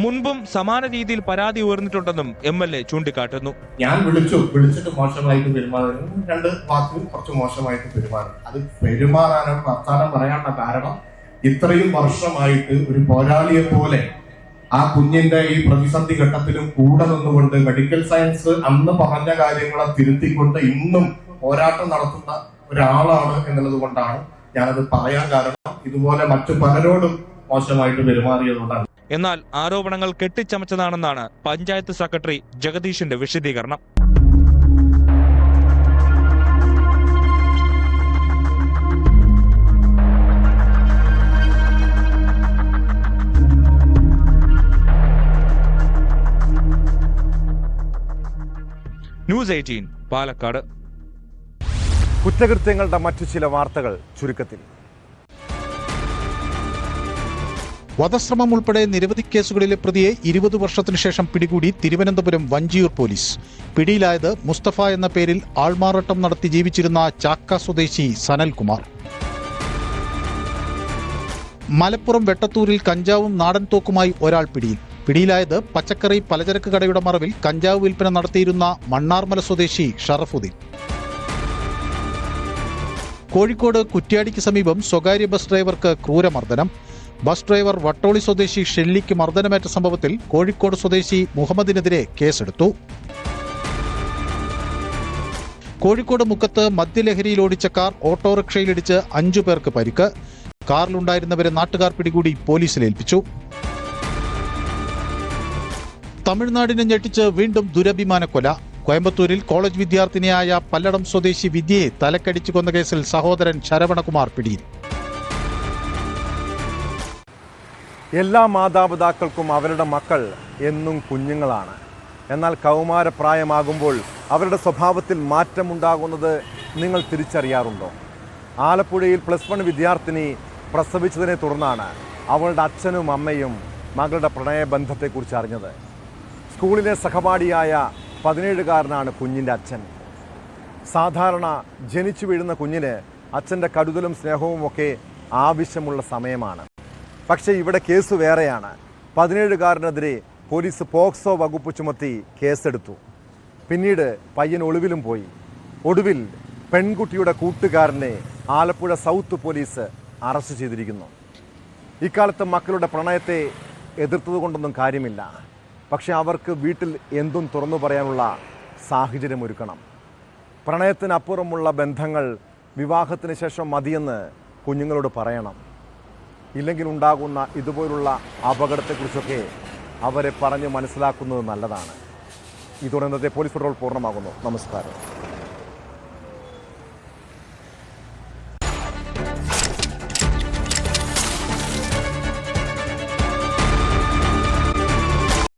മുൻപും സമാന രീതിയിൽ പരാതി ഉയർന്നിട്ടുണ്ടെന്നും MLA ചൂണ്ടിക്കാട്ടുന്നു. ഞാൻ വിളിച്ചിട്ട് മോശമായിട്ട് പെരുമാറുന്നു, 2 വാക്ക് കുറച്ച് മോശമായിട്ട് പെരുമാറി. അത് പെരുമാറാനോ വർത്താനം പറയാനുള്ള കാരണം ഇത്രയും വർഷമായിട്ട് ഒരു പോരാളിയെ പോലെ ആ കുഞ്ഞിന്റെ ഈ പ്രതിസന്ധി ഘട്ടത്തിലും കൂടെ നിന്നുകൊണ്ട് മെഡിക്കൽ സയൻസ് അന്ന് പറഞ്ഞ കാര്യങ്ങളെ തിരുത്തിക്കൊണ്ട് ഇന്നും പോരാട്ടം നടത്തുന്ന ഒരാളാണ് എന്നുള്ളത് കൊണ്ടാണ് ഞാനത് പറയാൻ കാരണം. ഇതുപോലെ മറ്റു പലരോടും മോശമായിട്ട് പെരുമാറിയതുകൊണ്ടാണ്. എന്നാൽ ആരോപണങ്ങൾ കെട്ടിച്ചമച്ചതാണെന്നാണ് പഞ്ചായത്ത് സെക്രട്ടറി ജഗദീഷിന്റെ വിശദീകരണം. ന്യൂസ് 18 പാലക്കാട്. കുറ്റകൃത്യങ്ങളുടെ മറ്റു ചില വാർത്തകൾ ചുരുക്കത്തിൽ. വധശ്രമം ഉൾപ്പെടെ നിരവധി കേസുകളിലെ പ്രതിയെ 20 വർഷത്തിനു ശേഷം പിടികൂടി തിരുവനന്തപുരം വഞ്ചിയൂർ പോലീസ്. പിടിയിലായത് മുസ്തഫ എന്ന പേരിൽ ആൾമാറാട്ടം നടത്തി ജീവിച്ചിരുന്ന ചാക്ക സ്വദേശി സനൽകുമാർ. മലപ്പുറം വെട്ടത്തൂരിൽ കഞ്ചാവും നാടൻ തോക്കുമായി ഒരാൾ പിടിയിൽ. പിടിയിലായത് പച്ചക്കറി പലചരക്ക് കടയുടെ മറവിൽ കഞ്ചാവ് വിൽപ്പന നടത്തിയിരുന്ന മണ്ണാർമല സ്വദേശി ഷറഫുദ്ദീൻ. കോഴിക്കോട് കുറ്റ്യാടിക്ക് സമീപം സ്വകാര്യ ബസ് ഡ്രൈവർക്ക് ക്രൂരമർദ്ദനം. ബസ് ഡ്രൈവർ വട്ടോളി സ്വദേശി ഷെല്ലിക്ക് മർദ്ദനമേറ്റ സംഭവത്തിൽ കോഴിക്കോട് സ്വദേശി മുഹമ്മദിനെതിരെ കേസെടുത്തു. കോഴിക്കോട് മുക്കത്ത് മദ്യലഹരിയിൽ ഓടിച്ച കാർ ഓട്ടോറിക്ഷയിലിടിച്ച് 5 പേർക്ക് പരിക്ക്. കാറിലുണ്ടായിരുന്നവരെ നാട്ടുകാർ പിടികൂടി പോലീസിലേൽപ്പിച്ചു. തമിഴ്നാടിനെ ഞെട്ടിച്ച് വീണ്ടും ദുരഭിമാന കൊല. കോയമ്പത്തൂരിൽ കോളേജ് വിദ്യാർത്ഥിനിയായ പല്ലടം സ്വദേശി വിദ്യയെ തലക്കടിച്ചു കൊന്ന കേസിൽ സഹോദരൻ ശരവണകുമാർ പിടിയിൽ. എല്ലാ മാതാപിതാക്കൾക്കും അവരുടെ മക്കൾ എന്നും കുഞ്ഞുങ്ങളാണ്. എന്നാൽ കൗമാരപ്രായമാകുമ്പോൾ അവരുടെ സ്വഭാവത്തിൽ മാറ്റമുണ്ടാകുന്നത് നിങ്ങൾ തിരിച്ചറിയാറുണ്ടോ? ആലപ്പുഴയിൽ +1 വിദ്യാർത്ഥിനി പ്രസവിച്ചതിനെ തുടർന്നാണ് അവളുടെ അച്ഛനും അമ്മയും മകളുടെ പ്രണയബന്ധത്തെക്കുറിച്ച് അറിഞ്ഞത്. സ്കൂളിലെ സഹപാഠിയായ 17കാരനാണ് കുഞ്ഞിൻ്റെ അച്ഛൻ. സാധാരണ ജനിച്ചു വീഴുന്ന കുഞ്ഞിന് അച്ഛൻ്റെ കരുതലും സ്നേഹവും ഒക്കെ ആവശ്യമുള്ള സമയമാണ്. പക്ഷേ ഇവിടെ കേസ് വേറെയാണ്. 17കാരനെതിരെ പോലീസ് പോക്സോ വകുപ്പ് ചുമത്തി കേസെടുത്തു. പിന്നീട് പയ്യൻ ഒളിവിലും പോയി. ഒടുവിൽ പെൺകുട്ടിയുടെ കൂട്ടുകാരനെ ആലപ്പുഴ സൗത്ത് പോലീസ് അറസ്റ്റ് ചെയ്തിരിക്കുന്നു. ഇക്കാലത്ത് മക്കളുടെ പ്രണയത്തെ എതിർത്തതുകൊണ്ടൊന്നും കാര്യമില്ല. പക്ഷെ അവർക്ക് വീട്ടിൽ എന്തും തുറന്നു പറയാനുള്ള സാഹചര്യം ഒരുക്കണം. പ്രണയത്തിനപ്പുറമുള്ള ബന്ധങ്ങൾ വിവാഹത്തിന് ശേഷം മതിയെന്ന് കുഞ്ഞുങ്ങളോട് പറയണം. ഇല്ലെങ്കിൽ ഉണ്ടാകുന്ന ഇതുപോലുള്ള അപകടത്തെക്കുറിച്ചൊക്കെ അവരെ പറഞ്ഞ് മനസ്സിലാക്കുന്നത് നല്ലതാണ്. ഇതോടെ ഇന്നത്തെ പോലീസ് പെട്രോൾ പൂർണ്ണമാകുന്നു. നമസ്കാരം.